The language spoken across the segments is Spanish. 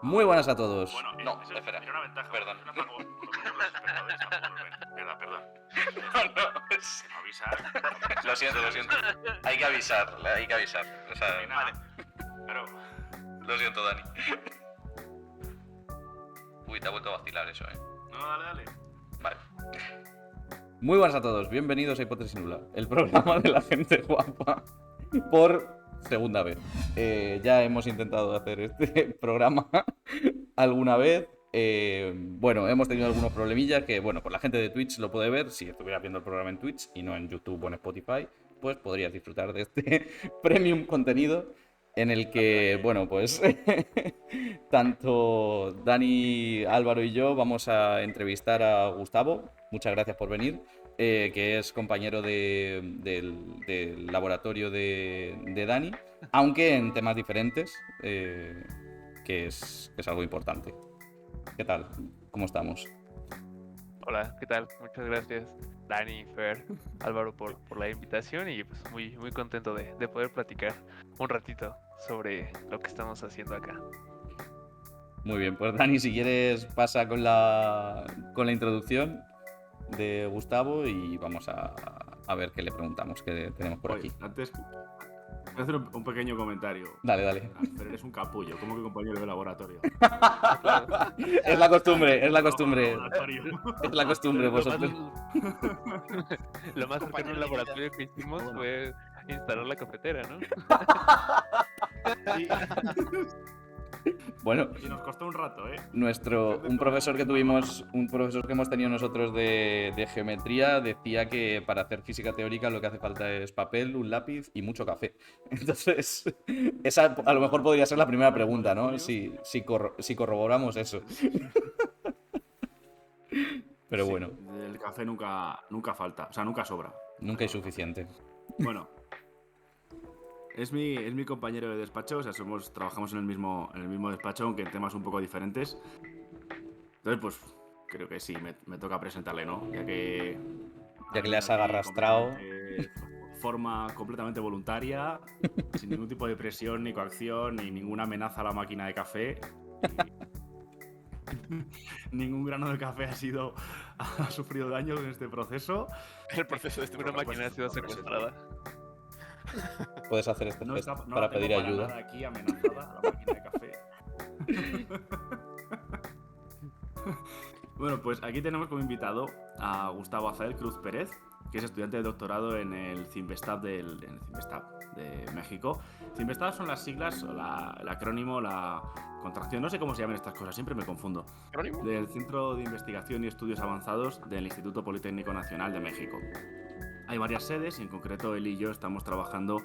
Muy buenas a todos. Bueno, No, eso espera. Era una ventaja. Perdón. Es una pago, por lo menos los espectadores tampoco lo ven. Perdón. No avisar. Lo siento. Hay que avisar. O sea, Ni nada. Claro. lo siento, Dani. Uy, te ha vuelto a vacilar eso, No, dale. Vale. Muy buenas a todos. Bienvenidos a Hipótesis Nula, el programa de la gente guapa por segunda vez. Ya hemos intentado hacer este programa alguna vez. Bueno, hemos tenido algunos problemillas que, bueno, pues la gente de Twitch lo puede ver. Si estuvieras viendo el programa en Twitch y no en YouTube o en Spotify, pues podrías disfrutar de este premium contenido en el que, bueno, pues tanto Dani, Álvaro y yo vamos a entrevistar a Gustavo. Muchas gracias por venir. Que es compañero del laboratorio de Dani, aunque en temas diferentes, que es algo importante. ¿Qué tal? ¿Cómo estamos? Hola, ¿qué tal? Muchas gracias, Dani, Fer, Álvaro, por la invitación y pues muy contento de poder platicar un ratito sobre lo que estamos haciendo acá. Muy bien, pues Dani, si quieres pasa con la introducción de Gustavo y vamos a ver qué le preguntamos, qué tenemos por aquí. Antes, voy a hacer un pequeño comentario. Dale. Pero eres un capullo, ¿cómo que compañero de laboratorio? Es la costumbre. Laboratorio. Es la costumbre, Lo más- vosotros. Lo más cercano al laboratorio que hicimos Bueno. fue instalar la cafetera, ¿no? Bueno, Y nos costó un rato, ¿eh? un profesor que hemos tenido nosotros de geometría decía que para hacer física teórica lo que hace falta es papel, un lápiz y mucho café. Entonces, esa a lo mejor podría ser la primera pregunta, ¿no? Si corroboramos eso. Pero Sí, bueno, el café nunca falta, o sea, nunca sobra. nunca hay suficiente. Bueno, es mi compañero de despacho, o sea, trabajamos en el mismo despacho, aunque en temas un poco diferentes. Entonces, pues, creo que sí, me toca presentarle, ¿no? Ya que le has aquí arrastrado. completamente, forma completamente voluntaria, sin ningún tipo de presión ni coacción, ni ninguna amenaza a la máquina de café. Ningún grano de café ha sufrido daño en este proceso. El proceso de una máquina ha sido secuestrada. Puedes hacer este No gesto está, no para la tengo pedir para ayuda. nada aquí amenazada a la máquina de café. Bueno, pues aquí tenemos como invitado a Gustavo Azael Cruz Pérez, que es estudiante de doctorado en el CIMBESTAB de México. CIMBESTAB son las siglas, o el acrónimo, la contracción, no sé cómo se llaman estas cosas, siempre me confundo. ¿Acrónimo? Del Centro de Investigación y Estudios Avanzados del Instituto Politécnico Nacional de México. Hay varias sedes y en concreto él y yo estamos trabajando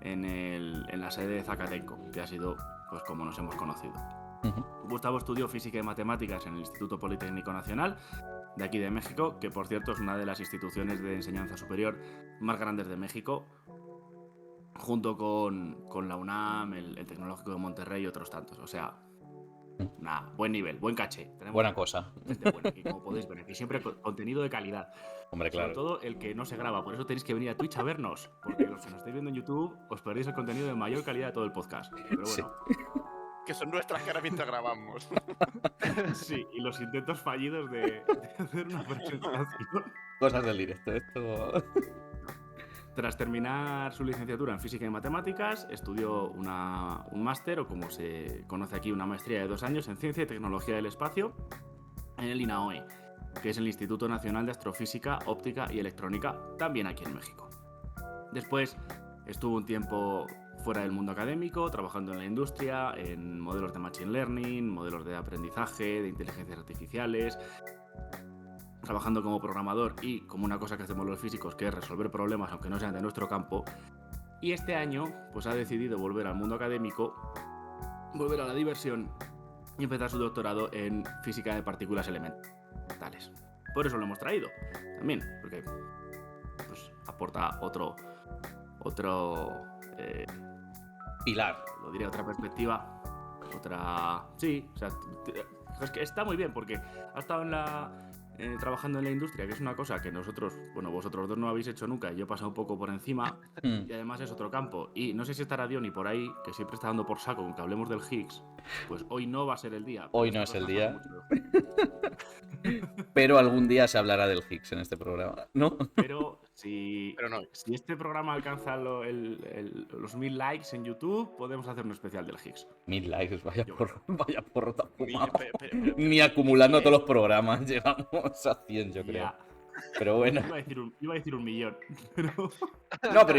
en la sede de Zacatenco, que ha sido pues como nos hemos conocido. Gustavo estudió física y matemáticas en el Instituto Politécnico Nacional de aquí de México, que por cierto es una de las instituciones de enseñanza superior más grandes de México, junto con la UNAM, el Tecnológico de Monterrey y otros tantos. O sea, buen nivel, buen caché. Tenemos Buena cosa. gente buena aquí, como podéis ver, aquí siempre contenido de calidad. Hombre, Sobre claro. todo el que no se graba, por eso tenéis que venir a Twitch a vernos, porque los que nos estáis viendo en YouTube os perdéis el contenido de mayor calidad de todo el podcast. Pero bueno, Que son nuestras caras mientras grabamos. sí, y los intentos fallidos de hacer una presentación. Cosas del directo. Esto. Tras terminar su licenciatura en Física y Matemáticas, estudió un máster, o como se conoce aquí, una maestría de 2 años en Ciencia y Tecnología del Espacio en el INAOE, que es el Instituto Nacional de Astrofísica, Óptica y Electrónica, también aquí en México. Después estuvo un tiempo fuera del mundo académico, trabajando en la industria, en modelos de Machine Learning, modelos de aprendizaje, de inteligencias artificiales, trabajando como programador y como una cosa que hacemos los físicos, que es resolver problemas aunque no sean de nuestro campo. Y este año pues ha decidido volver al mundo académico, volver a la diversión y empezar su doctorado en física de partículas elementales. Por eso lo hemos traído también, porque pues aporta otro Pilar. lo diré, otra perspectiva, sí, o sea, es que está muy bien porque ha estado en trabajando en la industria, que es una cosa que nosotros, bueno, vosotros dos no habéis hecho nunca, y yo he pasado un poco por encima, y además es otro campo. Y no sé si estará Diony por ahí, que siempre está dando por saco con que hablemos del Higgs, pues hoy no va a ser el día. Hoy pero no esta es el cosa día. sabe mucho de- Pero algún día se hablará del Higgs en este programa, ¿no? Pero si, Pero no. si este programa alcanza los 1000 likes en YouTube, podemos hacer un especial del Higgs. 1000 likes, vaya Yo porro tan fumado. Pero- Ni acumulando todos los programas llegamos a 100, yo creo. Ya. Pero bueno. Iba a decir un millón. Pero... No, pero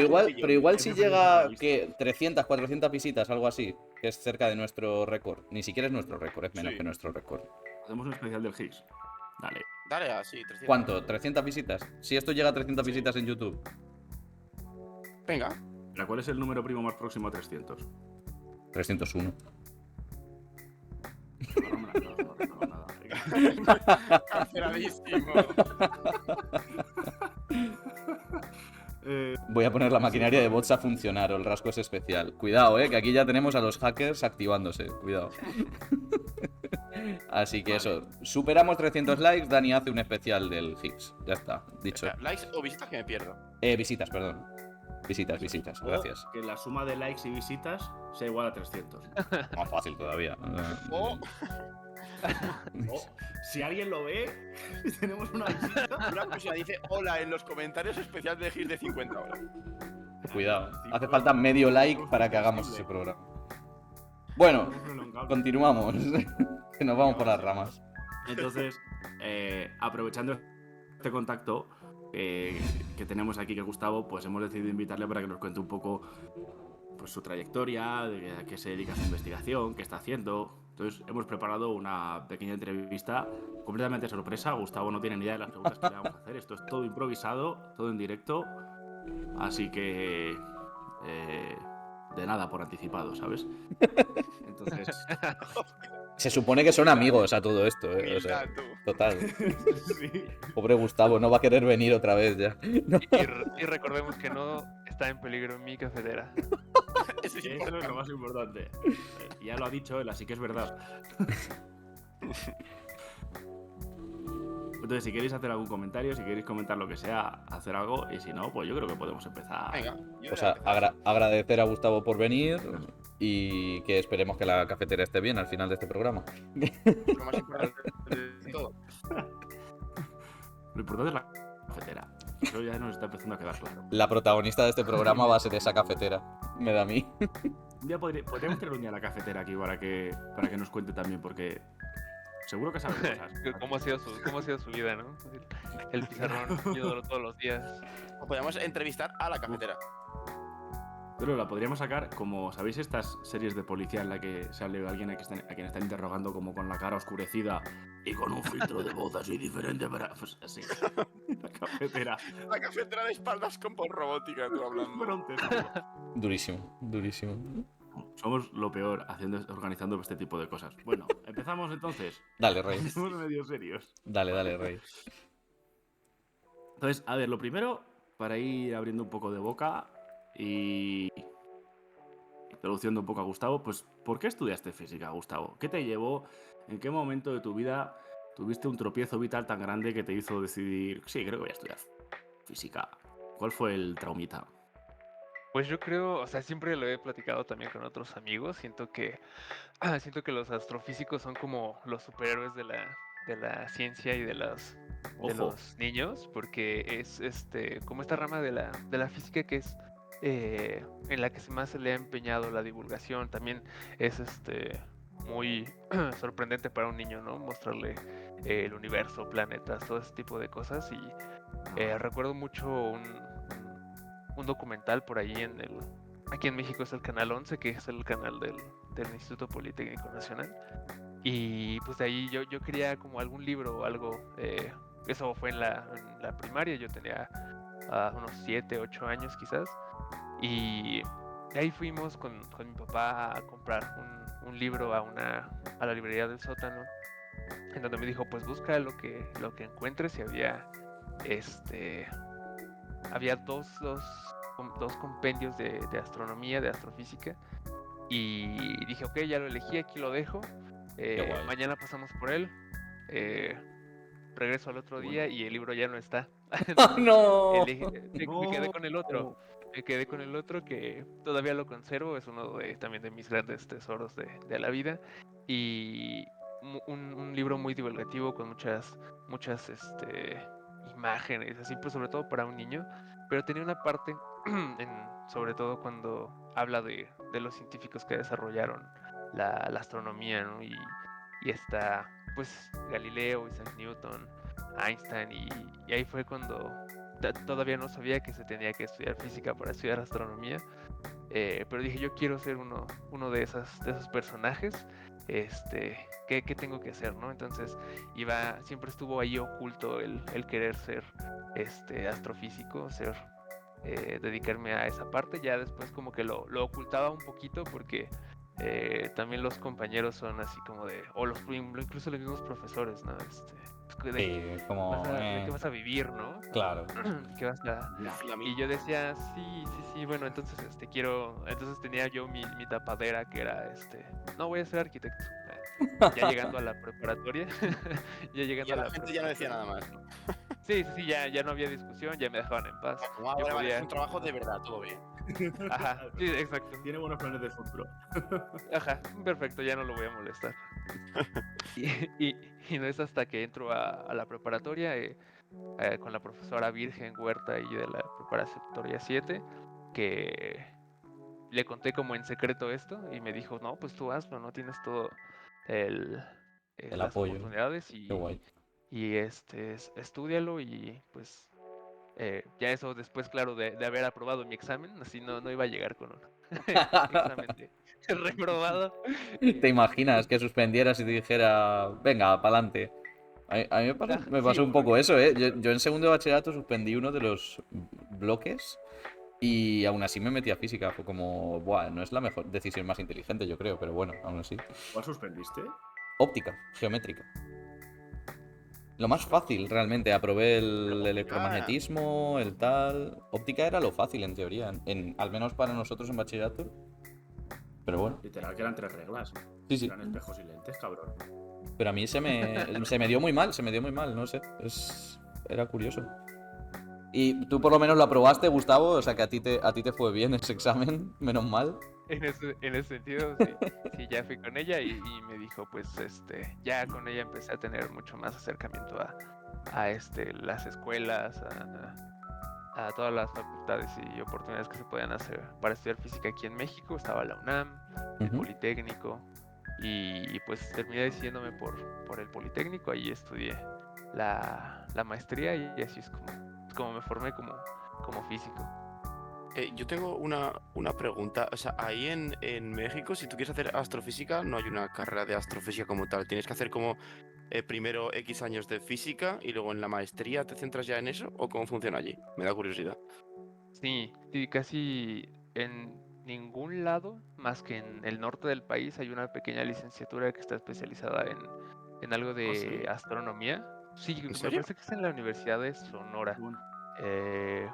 igual si Ese fue llega el lista. que 300, 400 visitas, algo así, que es cerca de nuestro récord. Ni siquiera es nuestro récord, es menos Sí. que nuestro récord. Hacemos un especial del Higgs. Dale. Dale, así, 300. ¿Cuánto? ¿300 visitas? Si esto llega a 300 visitas en YouTube. Venga. Pero ¿cuál es el número primo más próximo a 300? 301. No me la no recuerdo nada. Venga. Canceladísimo. Voy a poner la maquinaria de bots a funcionar, o el rasgo es especial. Cuidado, que aquí ya tenemos a los hackers activándose. Cuidado. Así que eso, superamos 300 likes, Dani hace un especial del Higgs. Ya está, dicho. Espera, likes o visitas que me pierdo. Visitas, perdón. Visitas, gracias. O que la suma de likes y visitas sea igual a 300. Más fácil todavía. O O, si alguien lo ve, tenemos una visita. una persona dice hola en los comentarios especial de Gil de 50 horas. Cuidado, hace falta medio like para que hagamos ese programa. Bueno, continuamos. Que nos vamos por las ramas. Entonces, aprovechando este contacto que tenemos aquí, que Gustavo, pues hemos decidido invitarle para que nos cuente un poco pues, su trayectoria, de a qué se dedica a su investigación, qué está haciendo. Entonces, hemos preparado una pequeña entrevista completamente sorpresa. Gustavo no tiene ni idea de las preguntas que le vamos a hacer. Esto es todo improvisado, todo en directo. Así que... de nada por anticipado, ¿sabes? Entonces... Se supone que son amigos a todo esto, o sea, Humildad, tú. total. sí. Pobre Gustavo, no va a querer venir otra vez ya. No. Y recordemos que no está en peligro mi cafetera. Eso es Eso es importante. lo más importante. Ya lo ha dicho él, así que es verdad. Entonces, si queréis hacer algún comentario, si queréis comentar lo que sea, hacer algo. Y si no, pues yo creo que podemos empezar. Venga. O sea, agradecer a Gustavo por venir y que esperemos que la cafetera esté bien al final de este programa. Lo más importante de todo. Lo importante es la cafetera. Eso ya nos está empezando a quedar claro. La protagonista de este programa va a ser esa cafetera. Me da a mí. Un día podríamos tener un día a la cafetera aquí para que nos cuente también, porque seguro que sabe cosas. ¿Cómo ha sido su vida, no? El pizarrón, viéndolo todos los días. O podemos entrevistar a la cafetera. Pero la podríamos sacar como, ¿sabéis estas series de policía en la que sale alguien a quien están interrogando como con la cara oscurecida y con un filtro de voz así diferente para... Pues así. La cafetera. La cafetera de espaldas con voz robótica, tú hablando. Brontes. Durísimo, durísimo. Somos lo peor organizando este tipo de cosas. Bueno, empezamos entonces. Dale, Rey. Somos medio serios. Dale, Rey. Entonces, a ver, lo primero, para ir abriendo un poco de boca y introduciendo un poco a Gustavo, pues, ¿por qué estudiaste física, Gustavo? ¿Qué te llevó? ¿En qué momento de tu vida tuviste un tropiezo vital tan grande que te hizo decidir, sí, creo que voy a estudiar física? ¿Cuál fue el traumita? Pues yo creo, o sea, siempre lo he platicado también con otros amigos. Siento que los astrofísicos son como los superhéroes de la ciencia y de los niños, porque es como esta rama de la física que es en la que más se le ha empeñado la divulgación. También es muy sorprendente para un niño, ¿no? Mostrarle el universo, planetas, todo ese tipo de cosas. Y recuerdo mucho un documental por ahí aquí en México, es el Canal 11, que es el canal del Instituto Politécnico Nacional. Y pues de ahí yo quería como algún libro o algo. Eso fue en la primaria, yo tenía unos 7, 8 años quizás. Y de ahí fuimos con mi papá a comprar un libro a la librería del sótano, en donde me dijo, pues busca lo que encuentres. Y había dos compendios de astronomía, de astrofísica. Y dije, ok, ya lo elegí, aquí lo dejo. guay. Mañana pasamos por él. regreso al otro día y el libro ya no está. ¡Ah, Entonces, no! me quedé con el otro. Me quedé con el otro que todavía lo conservo, es uno también de mis grandes tesoros de la vida. Y un libro muy divulgativo con muchas imágenes, así pues sobre todo para un niño. Pero tenía una parte, sobre todo cuando habla de los científicos que desarrollaron la astronomía, ¿no? Y está pues Galileo, Isaac Newton, Einstein, y ahí fue cuando todavía no sabía que se tenía que estudiar física para estudiar astronomía, pero dije, yo quiero ser uno de esos personajes, ¿qué tengo que hacer, no? Entonces siempre estuvo ahí oculto el querer ser astrofísico, dedicarme a esa parte. Ya después como que lo ocultaba un poquito porque también los compañeros son así como incluso los mismos profesores, ¿no? Sí, como... ¿De qué vas a vivir, no? Claro. ¿Qué vas a...? Y yo decía, sí, bueno, entonces entonces tenía yo mi tapadera que era no voy a ser arquitecto. Ya llegando a la preparatoria, ya Y llegando a la la gente ya no decía preparatoria. nada más. Sí, ya no había discusión, ya me dejaban en paz. Como, Yo vale, es podía, un trabajo de verdad, todo bien. ajá, sí, exacto. Tiene buenos planes de futuro. Ajá, perfecto, ya no lo voy a molestar. Y, y- y no es hasta que entro a la preparatoria con la profesora Virgen Huerta y de la preparatoria 7, que le conté como en secreto esto y me dijo, no, pues tú hazlo, no tienes todo el, El las apoyo. oportunidades Qué guay. y estúdialo y pues ya eso después, claro, de haber aprobado mi examen, así no iba a llegar con un examen de reprobado. ¿Te imaginas que suspendieras y te dijera, venga, pa'lante? A mí me Sí, pasó un poco eso, ¿eh? Yo en segundo de bachillerato suspendí uno de los bloques y aún así me metí a física. Fue como, buah, no es la mejor decisión más inteligente, yo creo, pero bueno, aún así. ¿Cuál suspendiste? Óptica, geométrica. Lo más fácil, realmente. Aprobé el electromagnetismo, el tal. Óptica era lo fácil, en teoría. Al menos para nosotros en bachillerato. Pero bueno, Literal, que eran 3 reglas. sí, sí. Eran espejos y lentes, cabrón. Pero a mí se me dio muy mal, no sé. Era curioso. Y tú por lo menos lo aprobaste, Gustavo, o sea que a ti te fue bien ese examen, menos mal. En ese sentido, sí, sí, ya fui con ella y me dijo, pues, ya con ella empecé a tener mucho más acercamiento a las escuelas, a todas las facultades y oportunidades que se podían hacer para estudiar física aquí en México. Estaba la UNAM, el Ujú. Politécnico, y pues terminé decidiéndome por el Politécnico. Ahí estudié la maestría y así es como me formé como físico. Yo tengo una pregunta. O sea, ahí en México, si tú quieres hacer astrofísica, no hay una carrera de astrofísica como tal. Tienes que hacer como primero X años de física y luego en la maestría te centras ya en eso, ¿o cómo funciona allí? Me da curiosidad. Sí, casi en ningún lado, más que en el norte del país, hay una pequeña licenciatura que está especializada en algo ¿Ah, sí? de astronomía. Sí, ¿En me serio? parece que es en la Universidad de Sonora. Bueno, eh,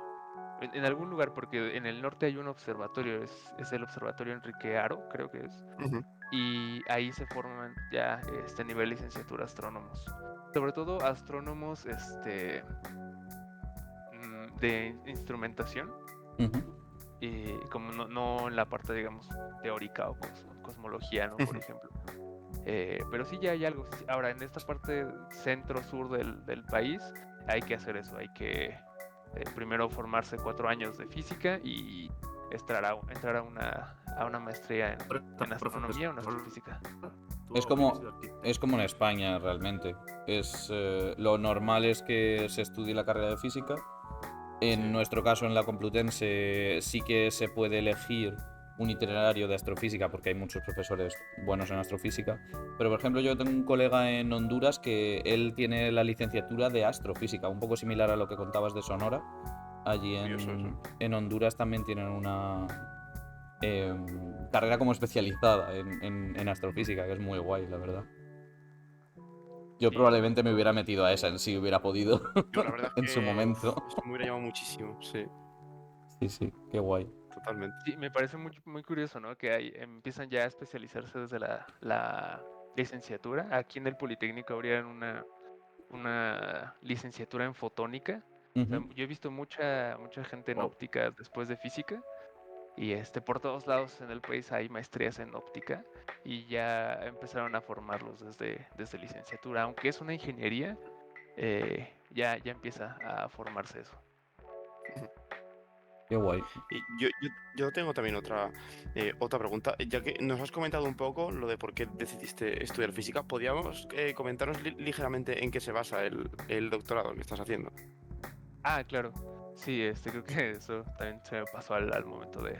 en algún lugar, porque en el norte hay un observatorio, es el Observatorio Enrique Aro, creo que es. Ujú. Y ahí se forman ya este nivel licenciatura astrónomos. Sobre todo astrónomos de instrumentación, Ujú. como no en la parte, digamos, teórica o cosmología, ¿no? Por Ujú. ejemplo. Pero sí ya hay algo. Ahora, en esta parte centro-sur del país, hay que hacer eso. Hay que primero formarse 4 años de física y entrar a una maestría en astronomía o en astrofísica. tú Es habrías como, sido arquitecto. es como en España, realmente. Lo normal es que se estudie la carrera de física. En Sí. nuestro caso, en la Complutense, sí que se puede elegir un itinerario de astrofísica porque hay muchos profesores buenos en astrofísica. Pero, por ejemplo, yo tengo un colega en Honduras que él tiene la licenciatura de astrofísica, un poco similar a lo que contabas de Sonora. Allí Curioso eso. en Honduras también tienen una carrera como especializada en astrofísica, que es muy guay, la verdad. Yo Sí, probablemente me hubiera metido a esa en si hubiera podido Yo la verdad en es su que momento. eso me hubiera llamado muchísimo. Sí, Sí, sí, qué guay. totalmente. sí, me parece muy, muy curioso, ¿no? Que empiezan ya a especializarse desde la licenciatura. Aquí en el Politécnico habría una licenciatura en fotónica. O sea, Ujú. yo he visto mucha gente en Oh. óptica después de física y por todos lados en el país hay maestrías en óptica y ya empezaron a formarlos desde licenciatura, aunque es una ingeniería, ya empieza a formarse eso. Qué guay. Y yo tengo también otra pregunta. Ya que nos has comentado un poco lo de por qué decidiste estudiar física, ¿podríamos comentarnos ligeramente en qué se basa el doctorado que estás haciendo? Ah, claro. Sí, creo que eso también se me pasó al momento de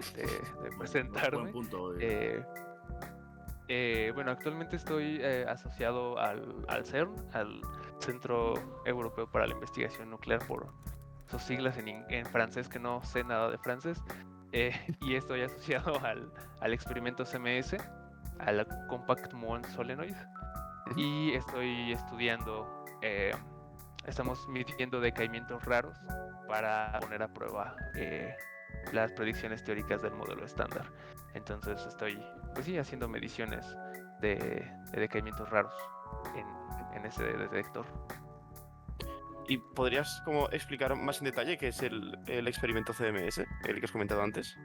Buen presentarme. punto. Bueno, actualmente estoy asociado al CERN, al Centro Europeo para la Investigación Nuclear, por sus siglas en francés, que no sé nada de francés. Y estoy asociado al experimento CMS, al Compact Muon Solenoid, Ujú. y estoy estudiando, estamos midiendo decaimientos raros para poner a prueba las predicciones teóricas del modelo estándar. Entonces estoy, pues sí, haciendo mediciones de decaimientos raros en ese detector. ¿Y podrías como explicar más en detalle qué es el experimento CMS, el que has comentado antes?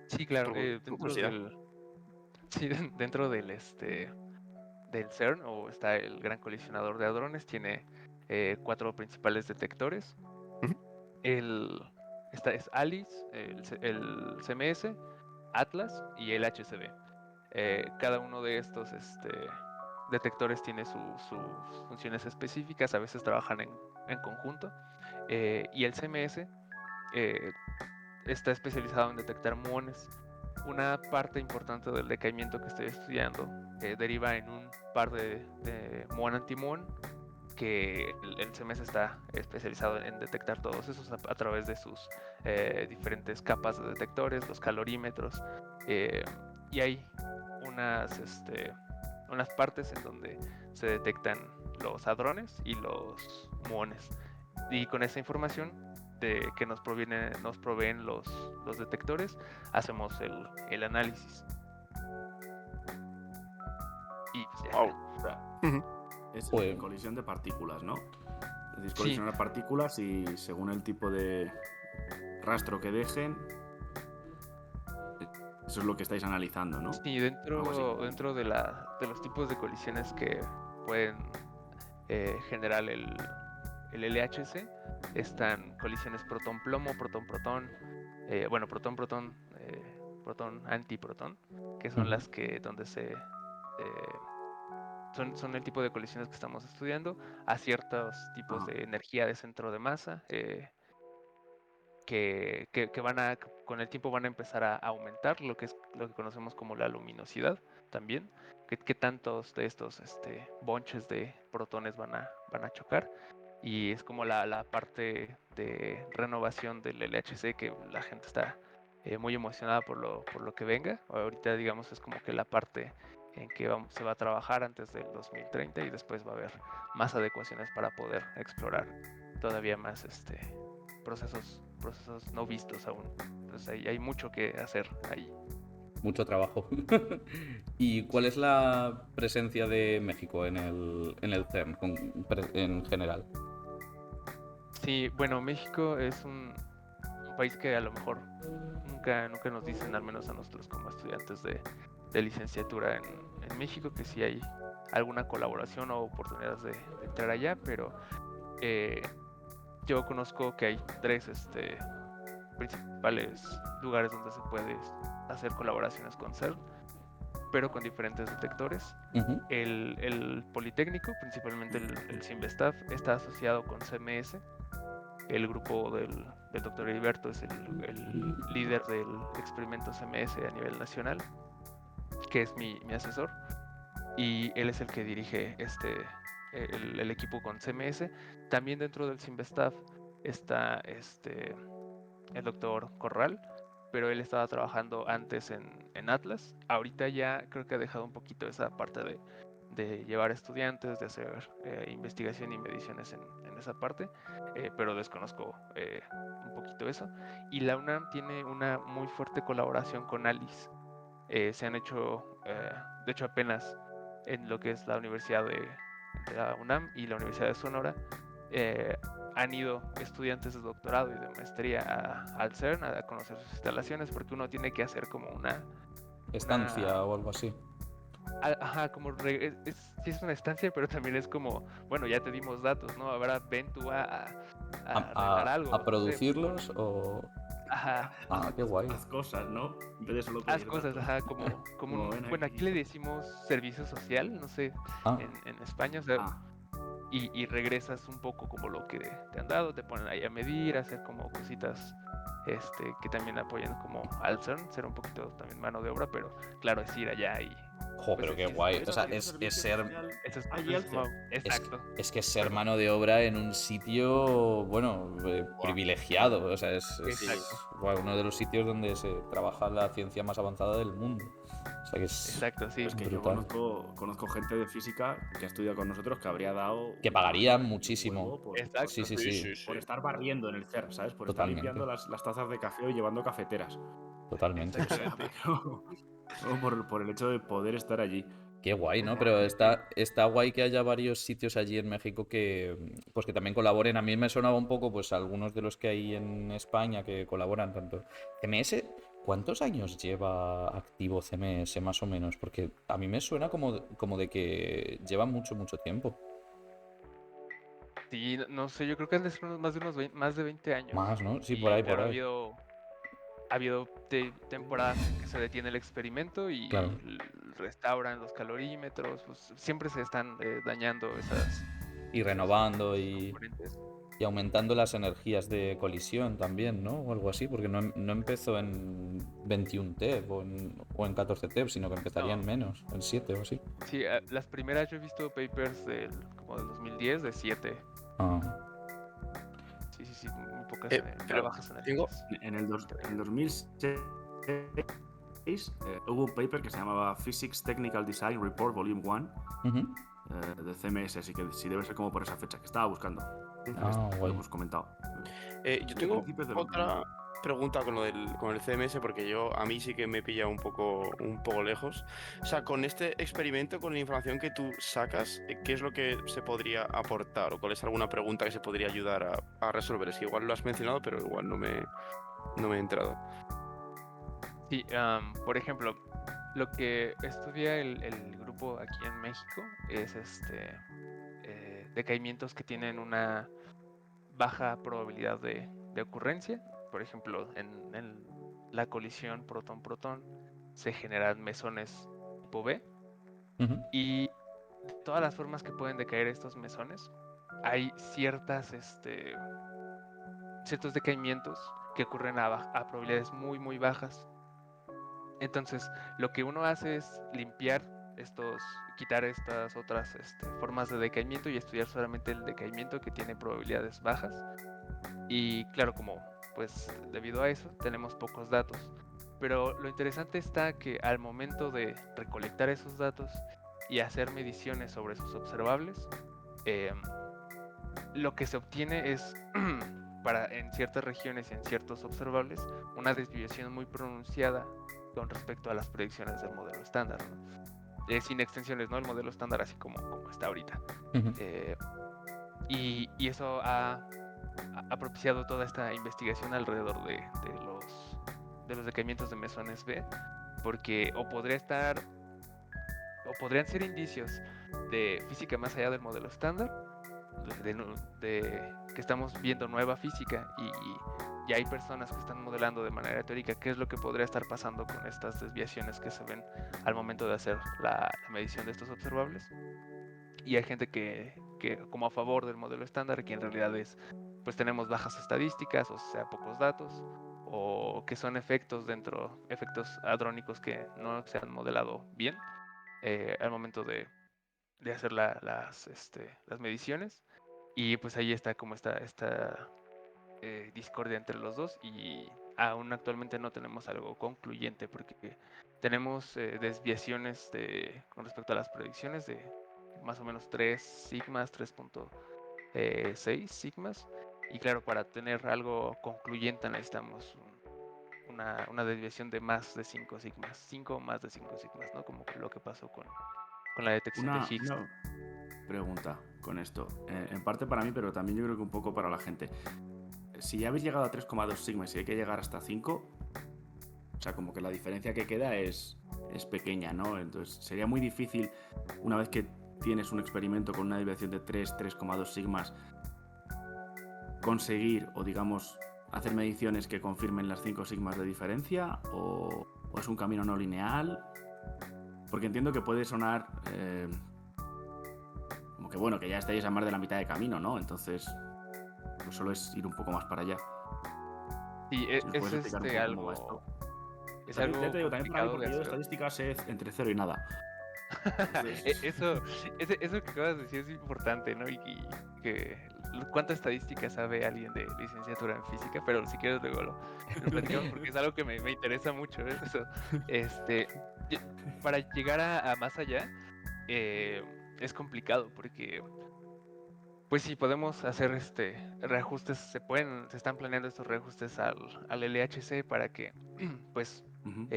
Sí, claro, Por curiosidad. sí, dentro del CERN, o está el Gran Colisionador de Hadrones, tiene 4 principales detectores. Ujú. Esta es ALICE, el CMS, Atlas y el HCB. Cada uno de estos detectores tiene sus funciones específicas, a veces trabajan en conjunto. Y el CMS eh, está especializado en detectar muones. Una parte importante del decaimiento que estoy estudiando deriva en un par de muón-antimuón, que el CMS está especializado en detectar todos esos a través de sus diferentes capas de detectores, los calorímetros, y hay unas partes en donde se detectan los hadrones y los muones. Y con esa información que nos proveen los detectores, hacemos el análisis. Y pues ya. Wow. O sea, Ujú. es Pues- colisión de partículas, ¿no? Es decir, Sí. colisionar partículas y según el tipo de rastro que dejen, eso es lo que estáis analizando, ¿no? Sí, Algo así. dentro de los tipos de colisiones que pueden generar el LHC, están colisiones protón-plomo, protón-protón, bueno, protón-protón, protón-antiprotón, que son Ujú. las que donde son el tipo de colisiones que estamos estudiando a ciertos tipos Ajá. de energía de centro de masa, que con el tiempo van a empezar a aumentar lo que es lo que conocemos como la luminosidad también, que tantos de estos bonches de protones van a chocar, y es como la parte de renovación del LHC, que la gente está muy emocionada por lo que venga. Ahorita, digamos, es como que la parte en que se va a trabajar antes del 2030, y después va a haber más adecuaciones para poder explorar todavía más procesos no vistos aún. Entonces hay mucho que hacer ahí. Mucho trabajo. ¿Y cuál es la presencia de México en el CERN en general? Sí, bueno, México es un país que a lo mejor nunca nos dicen, al menos a nosotros como estudiantes de licenciatura en México, que sí hay alguna colaboración o oportunidades de entrar allá, pero eh, yo conozco que hay 3 principales lugares donde se puede hacer colaboraciones con CERN, pero con diferentes detectores. Ujú. El Politécnico, principalmente el CIMBESTAF, está asociado con CMS. El grupo del doctor Heriberto es el líder del experimento CMS a nivel nacional, que es mi asesor, y él es el que dirige el equipo con CMS. También dentro del CIMBESTAF está el doctor Corral, pero él estaba trabajando antes en Atlas. Ahorita ya creo que ha dejado un poquito esa parte de llevar estudiantes, de hacer investigación y mediciones en esa parte, pero desconozco un poquito eso. Y la UNAM tiene una muy fuerte colaboración con ALICE. Se han hecho, de hecho apenas en lo que es la Universidad la UNAM y la Universidad de Sonora, eh, han ido estudiantes de doctorado y de maestría al CERN a conocer sus instalaciones, porque uno tiene que hacer como Estancia o algo así. ajá, como sí es una estancia, pero también es como, bueno, ya te dimos datos, ¿no? Ahora ven tú a arreglar algo, A no sé, producirlos o... ajá, Ah, qué guay. Haz cosas, ¿no? En vez de solo haz pedir cosas, datos. ajá, como Como ven bueno, aquí le aquí. decimos servicio social, no sé, Ah, en España, o sea, Ah, y regresas un poco como lo que te han dado, te ponen ahí a medir, a hacer como cositas que también apoyan como al CERN, ser un poquito también mano de obra, pero claro, es ir allá y jo, pues pero qué es guay. O ¿puedes sea, hacer tu es servicio ser... social eso es, allí al CERN? exacto. Es que ser mano de obra en un sitio, bueno, privilegiado. O sea, Exacto, guau, uno de los sitios donde se trabaja la ciencia más avanzada del mundo. O sea, que exacto, sí. Es que yo brutal. conozco gente de física que ha estudiado con nosotros que habría dado Que una pagarían pasta y un muchísimo. huevo Sí, Exacto. sí, Sí, sí. sí, sí. por estar barriendo en el CERN, ¿sabes? Por estar Totalmente. limpiando las tazas de café y llevando cafeteras. Totalmente. O sea, Exactamente. pero no, por el hecho de poder estar allí. Qué guay, ¿no? Como Pero aquí. está guay que haya varios sitios allí en México que, pues que también colaboren. A mí me sonaba un poco, pues, algunos de los que hay en España que colaboran tanto. CMS, ¿cuántos años lleva activo CMS más o menos? Porque a mí me suena como de que lleva mucho, mucho tiempo. Sí, no sé, yo creo que han de ser más de 20 años. Más, ¿no? Sí, por Y ahí, por claro, ahí. ha habido temporadas en que se detiene el experimento y Claro. restauran los calorímetros, pues siempre se están dañando esas, Y esos, renovando esos componentes. y aumentando las energías de colisión también, ¿no? O algo así, porque no empezó en 21 TeV o en 14 TeV, sino que empezaría en No, menos, en 7 o así. sí, las primeras yo he visto papers como del 2010 de 7. Ah. Sí, sí, sí, muy pocas, Pero bajas tengo, energías. En el 2006 hubo un paper que se llamaba Physics Technical Design Report Volume 1 Ujú. de CMS, así que sí debe ser como por esa fecha que estaba buscando. Ah, Lo guay. hemos comentado. yo De tengo principios de los 2000. otra pregunta con el CMS, porque a mí sí que me pilla un poco lejos. O sea, con este experimento, con la información que tú sacas, ¿qué es lo que se podría aportar? ¿O cuál es alguna pregunta que se podría ayudar a resolver? Es que igual lo has mencionado, pero igual no me he entrado. Sí, por ejemplo, lo que estudia el grupo aquí en México es decaimientos que tienen una baja probabilidad de ocurrencia. Por ejemplo, en la colisión protón-protón se generan mesones tipo B Ujú. y de todas las formas que pueden decaer estos mesones, hay ciertos decaimientos que ocurren a probabilidades muy, muy bajas. Entonces, lo que uno hace es quitar estas otras formas de decaimiento y estudiar solamente el decaimiento que tiene probabilidades bajas. Y claro, pues debido a eso tenemos pocos datos. Pero lo interesante está que al momento de recolectar esos datos y hacer mediciones sobre sus observables, eh, lo que se obtiene es, en ciertas regiones y en ciertos observables, una desviación muy pronunciada con respecto a las predicciones del modelo estándar, ¿no? Sin extensiones, ¿no? El modelo estándar así como está ahorita. Ujú. Eh, y eso ha propiciado toda esta investigación alrededor de los decaimientos de mesones B, porque o podrían ser indicios de física más allá del modelo estándar, que estamos viendo nueva física y hay personas que están modelando de manera teórica qué es lo que podría estar pasando con estas desviaciones que se ven al momento de hacer la medición de estos observables. Y hay gente como a favor del modelo estándar, que en realidad pues tenemos bajas estadísticas, o sea, pocos datos, o que son efectos hadrónicos que no se han modelado bien al momento de hacer las mediciones. Y pues ahí está como esta discordia entre los dos y aún actualmente no tenemos algo concluyente porque tenemos desviaciones con respecto a las predicciones de más o menos 3 sigmas, 3.6 sigmas. Y claro, para tener algo concluyente necesitamos una desviación de más de 5 sigmas, 5 o más de 5 sigmas, ¿no? Como lo que pasó con la detección de Una, Higgs. una pregunta con esto. En parte para mí, pero también yo creo que un poco para la gente. Si ya habéis llegado a 3,2 sigma y si hay que llegar hasta 5, o sea, como que la diferencia que queda es pequeña, ¿no? Entonces sería muy difícil, una vez que tienes un experimento con una desviación de 3,2 sigmas, conseguir o, digamos, hacer mediciones que confirmen las 5 sigmas de diferencia, o es un camino no lineal. Porque entiendo que puede sonar como que, bueno, que ya estáis a más de la mitad de camino, ¿no? Entonces, pues solo es ir un poco más para allá. Sí, Si nos es puedes explicar un poco cómo va esto. algo. Es También, algo te digo, también para mí, complicado porque de yo de hacer. estadísticas sé entre 0 y nada. Eso que acabas de decir es importante, ¿no? Y que cuánta estadística sabe alguien de licenciatura en física, pero si quieres luego lo platicamos porque es algo que me interesa mucho, ¿eh? Eso. Para llegar a más allá es complicado porque pues sí podemos hacer reajustes, se están planeando estos reajustes al LHC para que pues Ujú.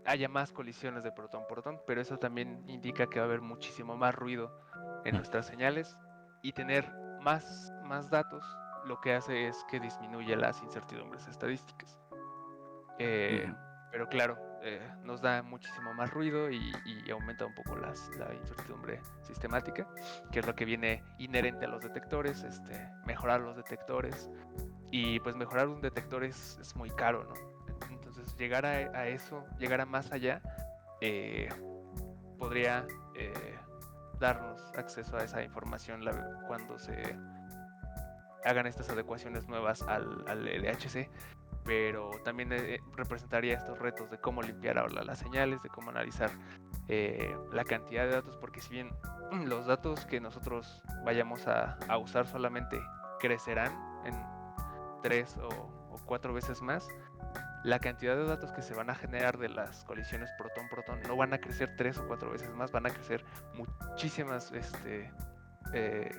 haya más colisiones de protón-protón, pero eso también indica que va a haber muchísimo más ruido en nuestras señales, y tener más datos lo que hace es que disminuye las incertidumbres estadísticas. Pero claro, nos da muchísimo más ruido y aumenta un poco la incertidumbre sistemática, que es lo que viene inherente a los detectores, mejorar los detectores. Y pues mejorar un detector es muy caro, ¿no? Entonces llegar a eso, llegar a más allá, podría darnos acceso a esa información cuando se hagan estas adecuaciones nuevas al LHC, pero también representaría estos retos de cómo limpiar ahora las señales, de cómo analizar la cantidad de datos, porque si bien los datos que nosotros vayamos a usar solamente crecerán en 3 o 4 veces más, la cantidad de datos que se van a generar de las colisiones protón-protón no van a crecer 3 o 4 veces más, van a crecer muchísimas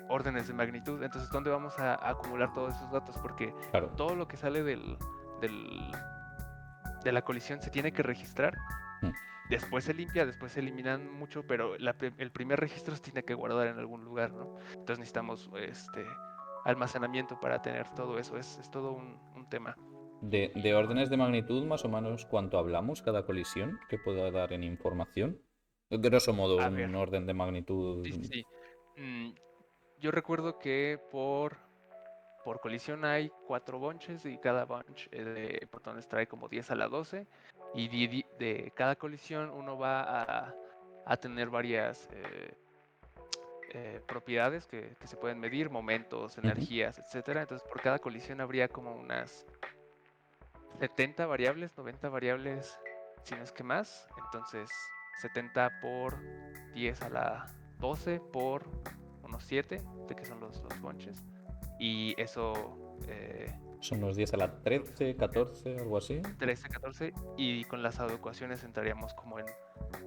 órdenes de magnitud. Entonces, ¿dónde vamos a acumular todos esos datos? Porque Claro. todo lo que sale de la colisión se tiene que registrar. Después se limpia, después se eliminan mucho, pero el primer registro se tiene que guardar en algún lugar, ¿no? Entonces necesitamos almacenamiento para tener todo eso. Es todo un tema. De órdenes de magnitud, más o menos, ¿cuánto hablamos cada colisión que pueda dar en información? Grosso modo, A un ver. orden de magnitud. Sí. Yo recuerdo que por colisión hay 4 bunches y cada bunch de protones trae como 10 a la 12, y de cada colisión uno va a tener varias propiedades que se pueden medir, momentos, energías, etcétera. Entonces por cada colisión habría como unas 70 variables, 90 variables, si no es que más. Entonces 70 por 10 a la 12 por unos 7, de que son los bunches. Y eso Son los 10 a la 13, 14, algo así. 13, 14, y con las adecuaciones entraríamos como en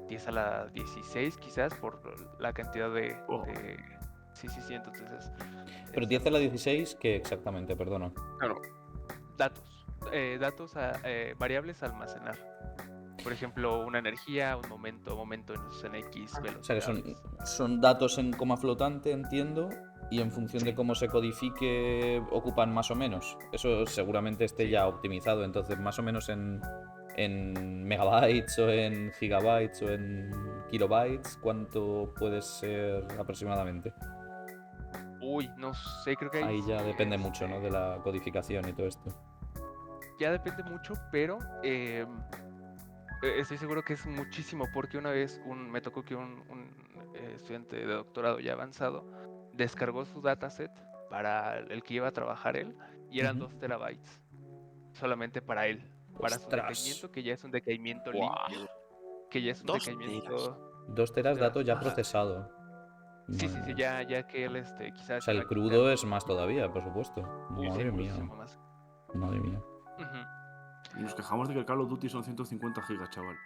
10 a la 16 quizás por la cantidad de... Sí, entonces Pero 10 a la 16, ¿qué exactamente? Perdona. Claro. datos variables a almacenar. Por ejemplo, una energía, un momento en X velocidad. O sea, que son datos en coma flotante, entiendo, y en función de cómo se codifique ocupan más o menos. Eso seguramente esté ya optimizado, entonces más o menos en megabytes o en gigabytes o en kilobytes, ¿cuánto puede ser aproximadamente? Uy, no sé, creo que Ahí ya sí, depende mucho, ¿no? De la codificación y todo esto. Ya depende mucho, pero estoy seguro que es muchísimo, porque una vez me tocó que un estudiante de doctorado ya avanzado descargó su dataset para el que iba a trabajar él, y eran 2 terabytes solamente para él, para su ¡Ostras! decaimiento, que ya es un decaimiento Guau. limpio, que ya es un 2 decaimiento... 2 teras datos ya Ajá. procesado. Sí, Madre mía. ya que él quizás... O sea, iba el crudo quitando- es más todavía, por supuesto. Uy, sí, Madre mía. muchísimo más. Madre mía. Y nos quejamos de que el Call of Duty son 150 gigas, chaval.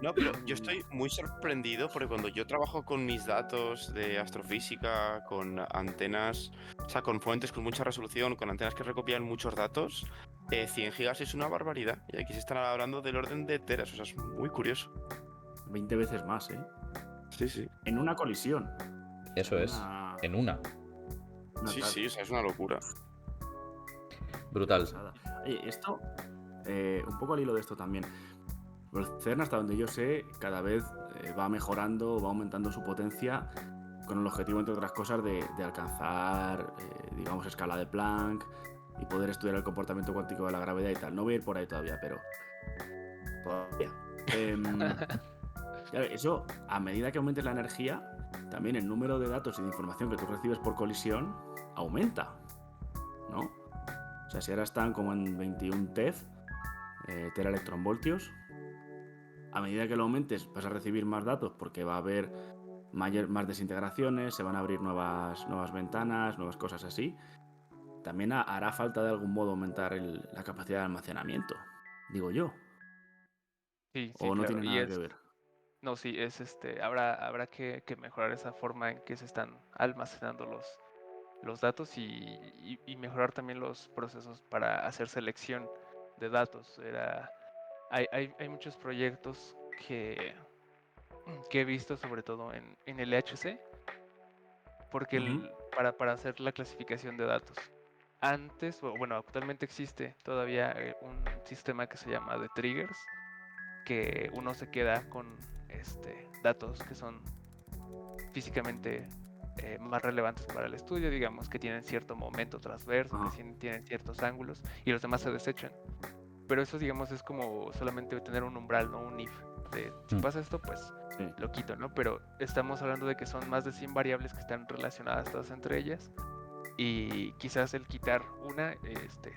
No, pero yo estoy muy sorprendido porque cuando yo trabajo con mis datos de astrofísica, con antenas, o sea, con fuentes con mucha resolución, con antenas que recopilan muchos datos, 100 gigas es una barbaridad. Y aquí se están hablando del orden de teras, o sea, es muy curioso. 20 veces más, ¿eh? Sí, sí. en una colisión. Eso es. Una- En una. una Sí, tal sí, o sea, es una locura. Brutal. pasada. Oye, esto, un poco al hilo de esto también. El CERN, hasta donde yo sé, cada vez va mejorando, va aumentando su potencia con el objetivo, entre otras cosas, de alcanzar, digamos, escala de Planck y poder estudiar el comportamiento cuántico de la gravedad y tal. No voy a ir por ahí todavía, pero todavía. Claro, eso, a medida que aumentes la energía, también el número de datos y de información que tú recibes por colisión aumenta, ¿no? O sea, si ahora están como en 21 teraelectronvoltios, a medida que lo aumentes vas a recibir más datos porque va a haber más desintegraciones, se van a abrir nuevas ventanas, nuevas cosas así. También hará falta de algún modo aumentar la capacidad de almacenamiento, digo yo. Sí, sí, O no claro. tiene Y nada que ver. no, sí, habrá que mejorar esa forma en que se están almacenando los datos y mejorar también los procesos para hacer selección de datos. Hay muchos proyectos que he visto, sobre todo en el LHC, porque Ujú. para hacer la clasificación de datos. Antes, bueno, actualmente existe todavía un sistema que se llama de triggers, que uno se queda con datos que son físicamente más relevantes para el estudio, digamos, que tienen cierto momento transverso, que Ajá. tienen ciertos ángulos, y los demás se desechan. Pero eso, digamos, es como solamente tener un umbral, no un if. Si Mm. pasa esto, pues Sí. lo quito, ¿no? Pero estamos hablando de que son más de 100 variables que están relacionadas todas entre ellas. Y quizás el quitar una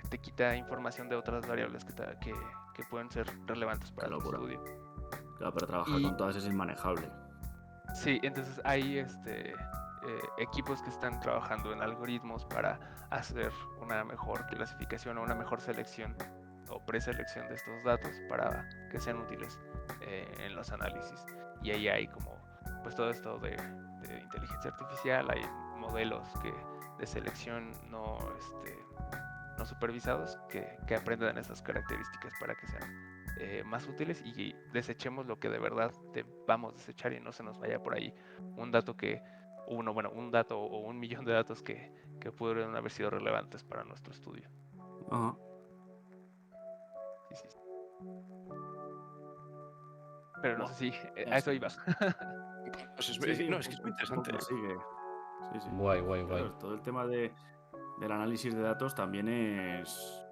te quita información de otras variables que pueden ser relevantes Qué para tu locura. estudio. Claro, pero trabajar Y con todas es inmanejable. sí, entonces hay equipos que están trabajando en algoritmos para hacer una mejor clasificación o una mejor selección o preselección de estos datos para que sean útiles en los análisis. Y ahí hay como pues todo esto de inteligencia artificial, hay modelos de selección no supervisados que aprendan esas características para que sean más útiles y desechemos lo que de verdad vamos a desechar y no se nos vaya por ahí un dato un dato o un millón de datos que pudieron haber sido relevantes para nuestro estudio. Ajá. Sí, sí, sí. Pero no Buah, sé si a es- eso iba. Pues Sí, sí, no, un es que es poco, muy un interesante. poco así que. Sí, sí. Guay, guay, guay. Claro, todo el tema del análisis de datos también es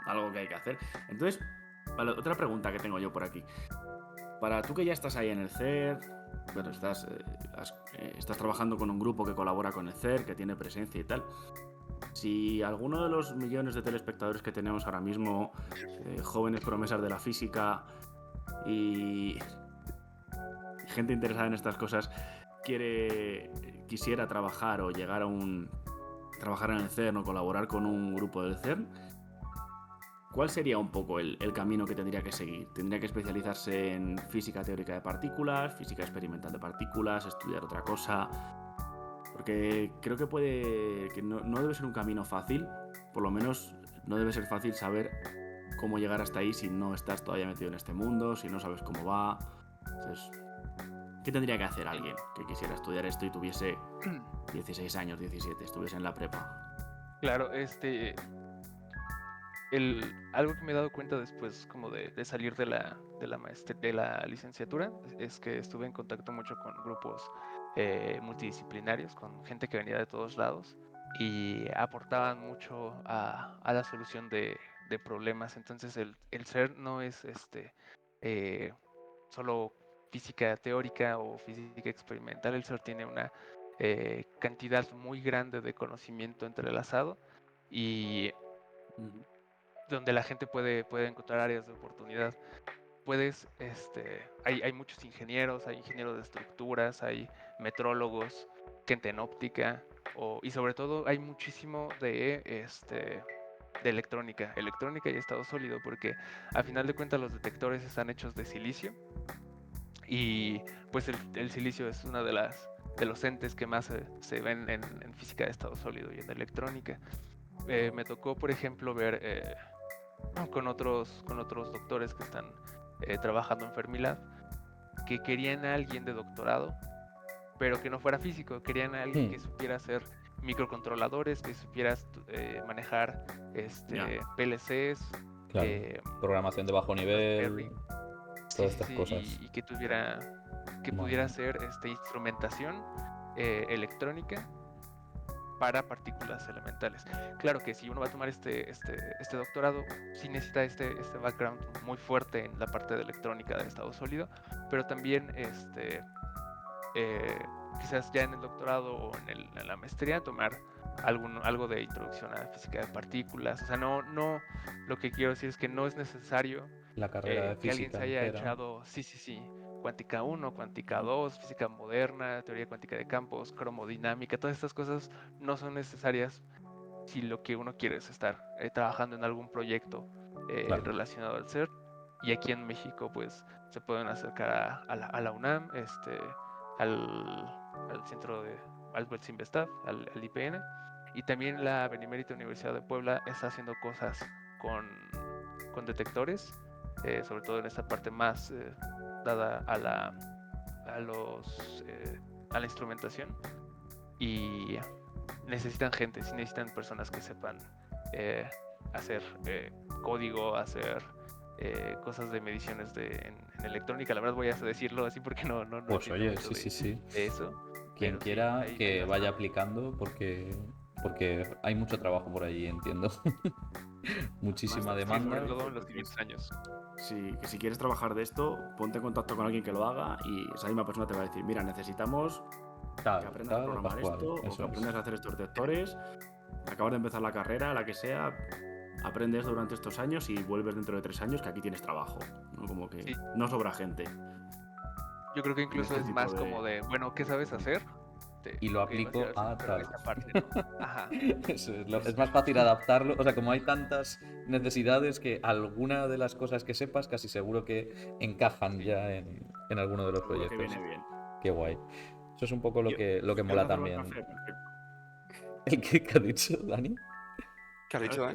algo que hay que hacer. Entonces, vale, otra pregunta que tengo yo por aquí. Para tú que ya estás ahí en el CERN, bueno, estás trabajando con un grupo que colabora con el CERN, que tiene presencia y tal. Si alguno de los millones de telespectadores que tenemos ahora mismo, jóvenes promesas de la física y gente interesada en estas cosas, quisiera trabajar o llegar a trabajar en el CERN o colaborar con un grupo del CERN, ¿cuál sería un poco el camino que tendría que seguir? ¿Tendría que especializarse en física teórica de partículas, física experimental de partículas, estudiar otra cosa? Porque creo que no debe ser un camino fácil, por lo menos no debe ser fácil saber cómo llegar hasta ahí si no estás todavía metido en este mundo, si no sabes cómo va. Entonces, ¿qué tendría que hacer alguien que quisiera estudiar esto y tuviese 16 años, 17, estuviese en la prepa? Claro, algo que me he dado cuenta después como de salir de la licenciatura es que estuve en contacto mucho con grupos multidisciplinarios, con gente que venía de todos lados y aportaban mucho a la solución de problemas. Entonces el ser no es eh, solo física teórica o física experimental, el ser tiene una cantidad muy grande de conocimiento entrelazado y donde la gente puede encontrar áreas de oportunidad. Hay muchos ingenieros, hay ingenieros de estructuras, hay metrólogos, gente en óptica, y sobre todo hay muchísimo de electrónica y estado sólido, porque a final de cuentas los detectores están hechos de silicio, y pues el silicio es una de los entes que más se ven en física de estado sólido y en electrónica. Me tocó, por ejemplo, ver con otros doctores que están trabajando en Fermilab, que querían a alguien de doctorado, pero que no fuera físico, querían a alguien que supiera hacer microcontroladores, que supiera manejar PLCs, Claro. Programación de bajo nivel, todas estas cosas. y que tuviera, que pudiera hacer instrumentación electrónica para partículas elementales. Claro que si uno va a tomar este doctorado, sí necesita este background muy fuerte en la parte de electrónica de estado sólido, pero también quizás ya en el doctorado o en la maestría tomar algo de introducción a física de partículas. O sea, no, lo que quiero decir es que no es necesario la carrera de que alguien física se haya entera. echado, cuántica 1, cuántica 2, física moderna, teoría cuántica de campos, cromodinámica, todas estas cosas no son necesarias si lo que uno quiere es estar trabajando en algún proyecto Claro. relacionado al CERN. Y aquí en México pues se pueden acercar a la UNAM, al centro de Albert Investav, al IPN, y también la Benemérita Universidad de Puebla está haciendo cosas con detectores, sobre todo en esta parte más dada a la instrumentación, y necesitan gente, sí necesitan personas que sepan hacer código, hacer cosas de mediciones en electrónica. La verdad voy a decirlo así porque no Pues entiendo oye, mucho sí. de eso. Quien Pero quiera sí, que hay vaya bastante. aplicando porque hay mucho trabajo por allí, entiendo. Muchísima Más, demanda. Sobre todo en que los siguientes años. si quieres trabajar de esto, ponte en contacto con alguien que lo haga y esa misma persona te va a decir, mira, necesitamos que aprendas a programar Pascual, esto o eso que es. aprendas a hacer estos detectores, acabas de empezar la carrera, la que sea, aprendes durante estos años y vuelves dentro de 3 años que aquí tienes trabajo, ¿no? Como que Sí. no sobra gente. Yo creo que incluso este es tipo más de- como de, bueno, ¿qué sabes hacer? Y lo Ok, vas aplico ir al CERN, a pero tal. esta parte no. Ajá. Eso es más fácil adaptarlo. O sea, como hay tantas necesidades que alguna de las cosas que sepas casi seguro que encajan ya en alguno de los Seguro que proyectos. viene bien. Qué guay. Eso es un poco lo Yo- que ¿Sabes mola hacer buen también. café? Perfecto. ¿El que ha dicho, Dani? ¿Qué has dicho, Dani?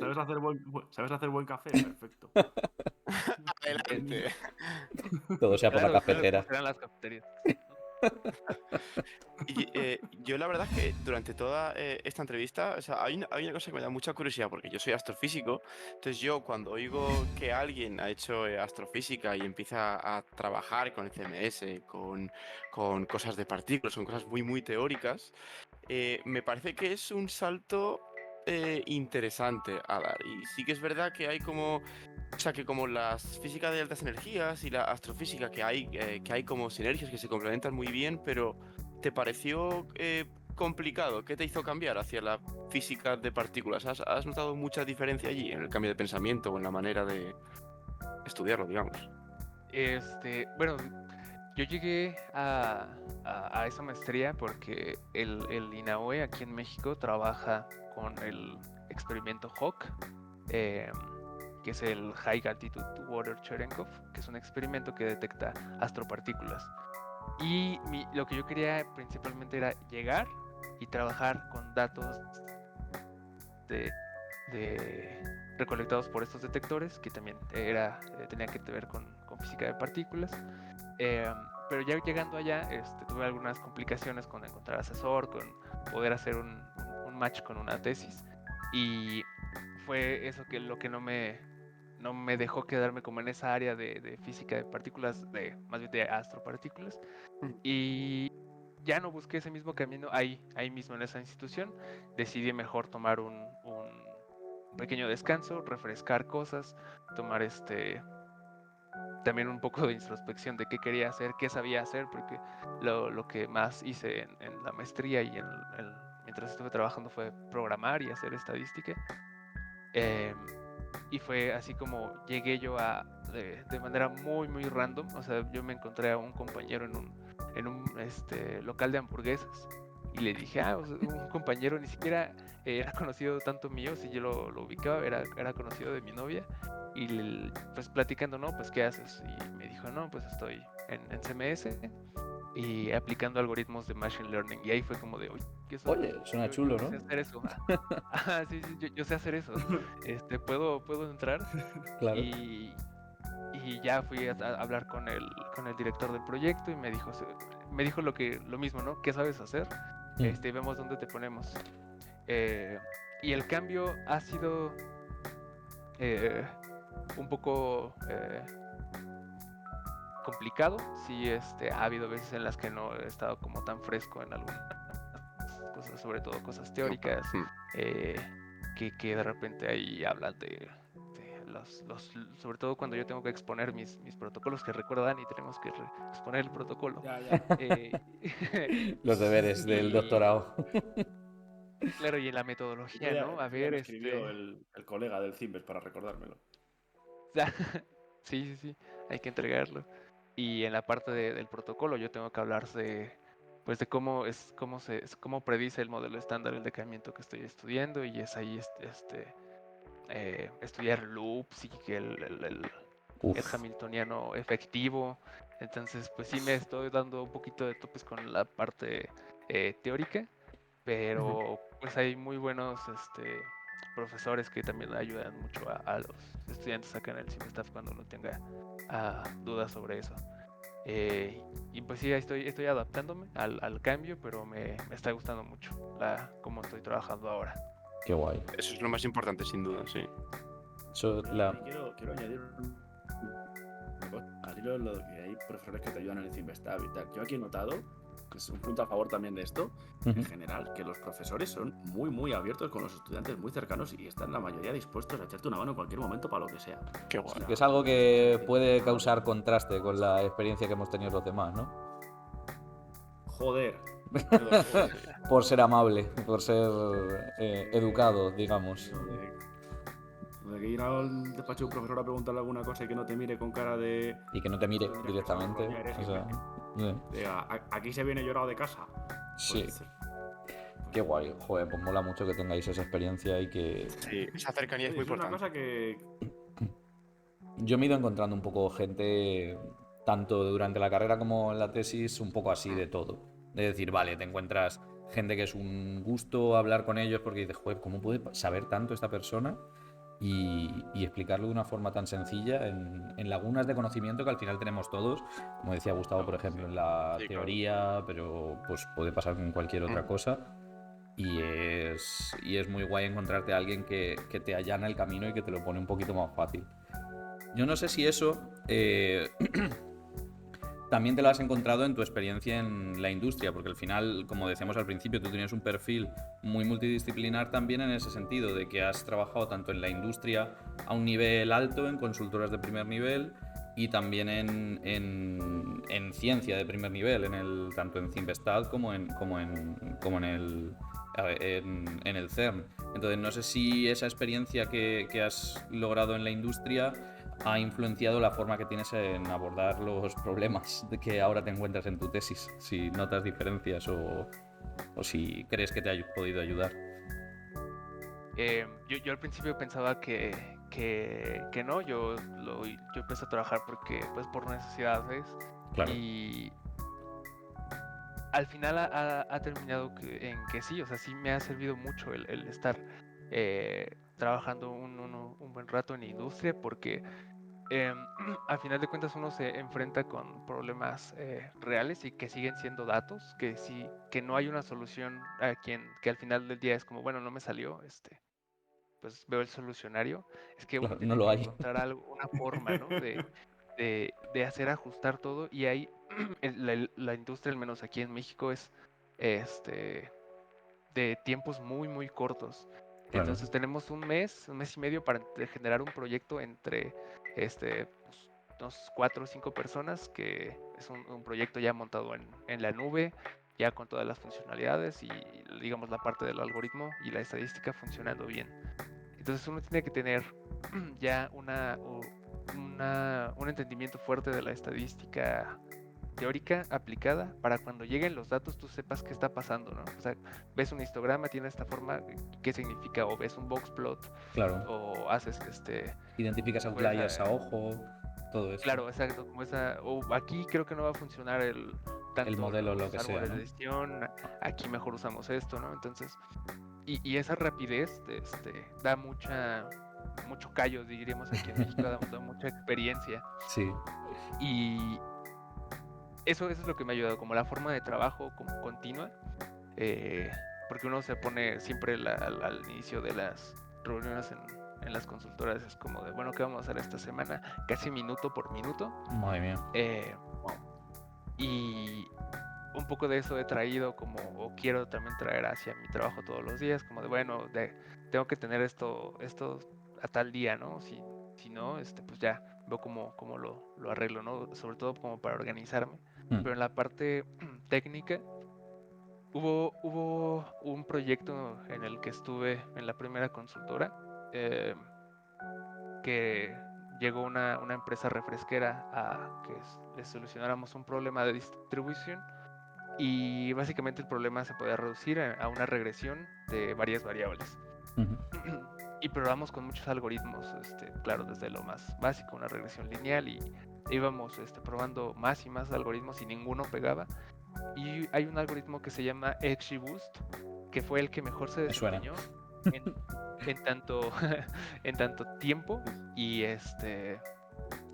¿Sabes hacer buen café? Perfecto. Adelante. Todo sea por la Claro, como cafetera. serán las cafeterías. Yo la verdad es que durante toda esta entrevista, o sea, hay una cosa que me da mucha curiosidad porque yo soy astrofísico, entonces yo cuando oigo que alguien ha hecho astrofísica y empieza a trabajar con el CMS, con cosas de partículas, con cosas muy, muy teóricas, me parece que es un salto interesante a dar. Y sí que es verdad que hay como, o sea, que como las físicas de altas energías y la astrofísica, que hay como sinergias que se complementan muy bien, pero ¿te pareció complicado? ¿Qué te hizo cambiar hacia la física de partículas? ¿Has notado mucha diferencia allí en el cambio de pensamiento o en la manera de estudiarlo, digamos? Bueno, yo llegué a esa maestría porque el INAOE aquí en México trabaja con el experimento HAWC, que es el High Altitude Water Cherenkov, que es un experimento que detecta astropartículas. Y lo que yo quería principalmente era llegar y trabajar con datos recolectados por estos detectores, que también tenía que ver con física de partículas. Pero ya llegando allá, tuve algunas complicaciones con encontrar asesor, con poder hacer un match con una tesis. Y fue eso lo que no me dejó quedarme como en esa área de física de partículas, más bien de astropartículas. Y ya no busqué ese mismo camino ahí mismo en esa institución. Decidí mejor tomar un pequeño descanso, refrescar cosas, tomar también un poco de introspección de qué quería hacer, qué sabía hacer, porque lo que más hice en la maestría y mientras estuve trabajando fue programar y hacer estadística. Y fue así como llegué yo de manera muy, muy random. O sea, yo me encontré a un compañero en un local de hamburguesas y le dije, o sea, un compañero ni siquiera era conocido tanto mío, si yo lo ubicaba, era conocido de mi novia. Y pues platicando, ¿no? Pues, ¿qué haces? Y me dijo, no, pues estoy en CMS y aplicando algoritmos de Machine Learning. Y ahí fue como de, oye, Oye, suena chulo, yo sé ¿no? hacer eso. Sí, yo sé hacer eso. ¿Puedo entrar? Claro. Y Y ya fui a hablar con el director del proyecto y me dijo lo mismo, ¿no? ¿Qué sabes hacer? Vemos dónde te ponemos. Y el cambio ha sido un poco complicado. Sí, ha habido veces en las que no he estado como tan fresco en algunas cosas, sobre todo cosas teóricas, que de repente ahí hablan de sobre todo cuando yo tengo que exponer mis protocolos, que recuerda Dani, tenemos que exponer el protocolo. Ya, ya. Los deberes del doctorado. Claro, y en la metodología, ¿no? A ver, me escribió el colega del Cimbes para recordármelo. sí, hay que entregarlo. Y en la parte del protocolo yo tengo que hablar pues de cómo predice el modelo estándar el decaimiento que estoy estudiando, y es ahí estudiar loops y que el hamiltoniano efectivo. Entonces, pues sí me estoy dando un poquito de topes con la parte teórica, pero pues hay muy buenos profesores que también ayudan mucho a los estudiantes acá en el CIMSTAF cuando uno tenga dudas sobre eso. Y pues sí, estoy adaptándome al cambio, pero me está gustando mucho cómo estoy trabajando ahora. Qué guay. Eso es lo más importante, sin duda, sí. Quiero añadir una cosa. Así lo que hay profesores que te ayudan en el CIMSTAF y tal. Yo aquí he notado, es un punto a favor también de esto, en general, que los profesores son muy, muy abiertos con los estudiantes, muy cercanos, y están la mayoría dispuestos a echarte una mano en cualquier momento para lo que sea. Qué guay. Que es algo que puede causar contraste con la experiencia que hemos tenido los demás, ¿no? Joder. Por ser amable, por ser educado, digamos. De que ir al despacho de un profesor a preguntarle alguna cosa y que no te mire con cara de... Y que no te mire directamente. O sea, aquí se viene llorado de casa. Sí. Pues, qué guay. Joder, pues mola mucho que tengáis esa experiencia y que... Sí, esa cercanía es muy es una importante. cosa que... Yo me he ido encontrando un poco gente, tanto durante la carrera como en la tesis, un poco así de todo. De decir, vale, te encuentras gente que es un gusto hablar con ellos porque dices, joder, ¿cómo puede saber tanto esta persona? Y explicarlo de una forma tan sencilla en lagunas de conocimiento que al final tenemos todos, como decía Gustavo, por ejemplo, en la teoría, pero pues puede pasar con cualquier otra cosa. Y es muy guay encontrarte a alguien que te allana el camino y que te lo pone un poquito más fácil. Yo no sé si eso también te lo has encontrado en tu experiencia en la industria, porque al final, como decíamos al principio, tú tenías un perfil muy multidisciplinar también en ese sentido, de que has trabajado tanto en la industria a un nivel alto, en consultoras de primer nivel, y también en ciencia de primer nivel, tanto en CIMSTAD como en el CERN. Entonces no sé si esa experiencia que has logrado en la industria ha influenciado la forma que tienes en abordar los problemas de que ahora te encuentras en tu tesis, si notas diferencias o si crees que te ha podido ayudar. Yo al principio pensaba que no, yo empecé a trabajar por necesidades. Claro. Y al final ha terminado en que sí, o sea, sí me ha servido mucho el estar trabajando un buen rato en la industria, porque al final de cuentas uno se enfrenta con problemas reales y que siguen siendo datos, que no hay una solución que al final del día es como, bueno, no me salió, pues veo el solucionario. Es que uno Claro, tiene no lo que hay. encontrar una forma, ¿no? de hacer ajustar todo, y ahí la industria, al menos aquí en México, es de tiempos muy, muy cortos. Claro. Entonces tenemos un mes y medio para generar un proyecto entre pues, unos 4 o 5 personas, que es un proyecto ya montado en la nube, ya con todas las funcionalidades y, digamos, la parte del algoritmo y la estadística funcionando bien. Entonces uno tiene que tener ya un entendimiento fuerte de la estadística teórica aplicada, para cuando lleguen los datos tú sepas qué está pasando, ¿no? O sea, ves un histograma, tiene esta forma, ¿qué significa? O ves un boxplot, Claro. o haces Identificas outliers a ojo, todo eso. Claro, exacto, como o aquí creo que no va a funcionar el modelo, lo que sea, árboles ¿no? de decisión, aquí mejor usamos esto, ¿no? Entonces, y esa rapidez da mucha mucho callo, diríamos aquí en México, da mucha experiencia. Sí. Y eso es lo que me ha ayudado, como la forma de trabajo como continua, porque uno se pone siempre al inicio de las reuniones en las consultoras, es como de, bueno, ¿qué vamos a hacer esta semana? Casi minuto por minuto. Madre mía. Y un poco de eso he traído como, o quiero también traer hacia mi trabajo todos los días, como de, bueno, tengo que tener esto a tal día, ¿no? Si no, pues ya veo cómo lo arreglo, ¿no? Sobre todo como para organizarme. Pero en la parte técnica, hubo un proyecto en el que estuve en la primera consultora, que llegó una empresa refresquera a que les solucionáramos un problema de distribución, y básicamente el problema se podía reducir a una regresión de varias variables. Y probamos con muchos algoritmos, claro, desde lo más básico, una regresión lineal, y íbamos probando más y más algoritmos y ninguno pegaba. Y hay un algoritmo que se llama XGBoost, que fue el que mejor se desempeñó en tanto en tanto tiempo y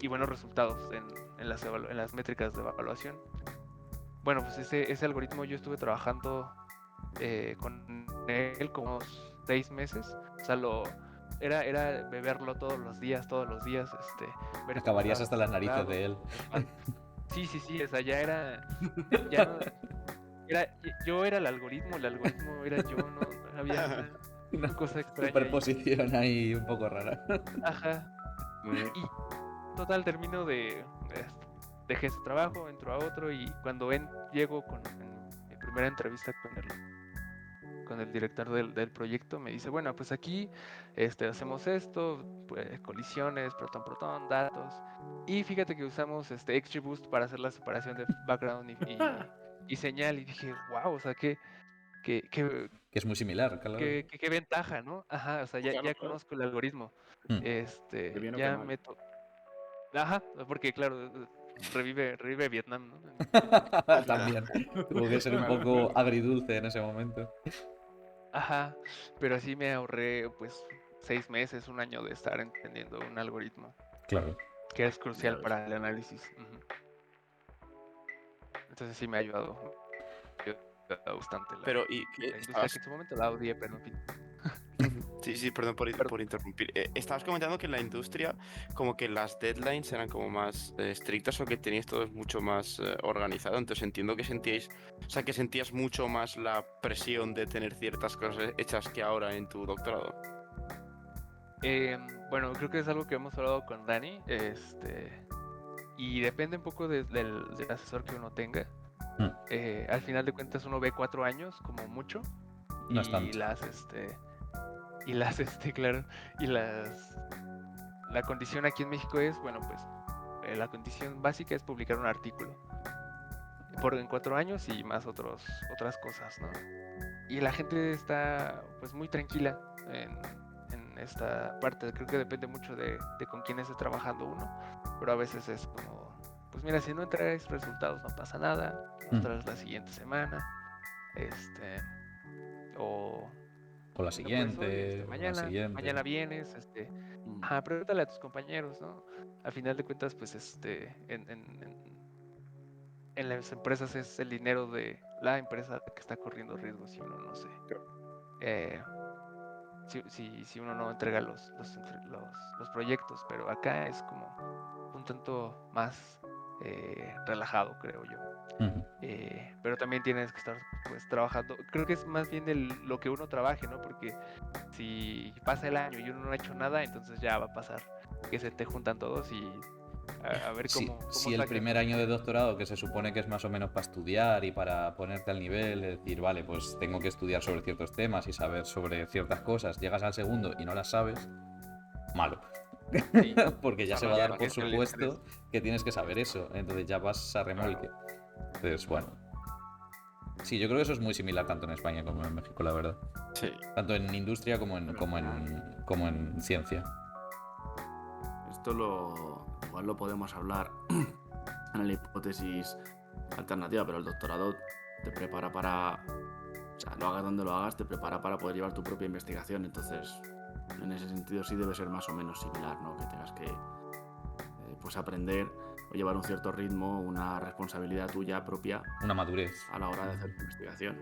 buenos resultados en las métricas de evaluación. Bueno, pues ese algoritmo yo estuve trabajando con él como 6 meses. O sea, era beberlo todos los días, ver cómo Acabarías estaba hasta las narices resultado. de él. Sí, o sea, ya no, yo era el algoritmo era yo, no había una cosa extraña ahí. Superposición ahí un poco rara. Ajá. Y total, termino dejé ese trabajo, entro a otro, y cuando llego en mi primera entrevista con el director del proyecto, me dice, bueno, pues aquí hacemos esto, pues, colisiones, protón, datos, y fíjate que usamos XGBoost para hacer la separación de background y señal, y dije, wow, o sea, qué Que es muy similar, claro. qué ventaja, ¿no? Ajá, o sea, ya Claro. conozco el algoritmo, Qué bien o qué ya mal. meto. Ajá, porque claro, revive Vietnam, ¿no? También. Tuvo que ser un poco agridulce en ese momento. Ajá, pero así me ahorré pues 6 meses, un año de estar entendiendo un algoritmo Claro. que es crucial ves. para el análisis. Entonces sí me ha ayudado bastante Pero, ¿y qué la industria, que en su momento la odié, pero en fin. Sí, perdón por interrumpir. Estabas comentando que en la industria como que las deadlines eran como más estrictas, o que teníais todo mucho más organizado. Entonces entiendo que que sentías mucho más la presión de tener ciertas cosas hechas que ahora en tu doctorado. Bueno, creo que es algo que hemos hablado con Dani, y depende un poco del asesor que uno tenga. Al final de cuentas uno ve 4 años como mucho, No es y tanto. claro, y la condición aquí en México es, bueno, pues la condición básica es publicar un artículo en 4 años y más otras cosas, ¿no? Y la gente está pues muy tranquila en esta parte. Creo que depende mucho de con quién esté trabajando uno, pero a veces es como, pues mira, si no traes resultados no pasa nada, los traes la siguiente semana, o O la si no puedes hoy, siguiente, o la siguiente. mañana vienes, pregúntale a tus compañeros, ¿no? Al final de cuentas, pues en las empresas es el dinero de la empresa que está corriendo riesgos, si uno no sé. Si uno no entrega los proyectos, pero acá es como un tanto más relajado, creo yo. Pero también tienes que estar pues trabajando. Creo que es más bien lo que uno trabaje, ¿no? Porque si pasa el año y uno no ha hecho nada, entonces ya va a pasar que se te juntan todos y a ver cómo si el sacas, primer ¿no? año de doctorado, que se supone que es más o menos para estudiar y para ponerte al nivel, de decir, vale, pues tengo que estudiar sobre ciertos temas y saber sobre ciertas cosas, llegas al segundo y no las sabes, malo. Sí. Porque ya O sea, se no, va a ya dar no por tienes el supuesto estrés. que tienes que saber eso, entonces ya vas a remolque. Entonces, bueno. Sí, yo creo que eso es muy similar tanto en España como en México, la verdad. Sí. Tanto en industria como en ciencia. Esto igual lo podemos hablar en la hipótesis alternativa, pero el doctorado te prepara para, o sea, lo hagas donde lo hagas, te prepara para poder llevar tu propia investigación. Entonces, En ese sentido sí debe ser más o menos similar, ¿no? Que tengas que pues aprender o llevar un cierto ritmo, una responsabilidad tuya propia Una madurez. a la hora de hacer tu investigación.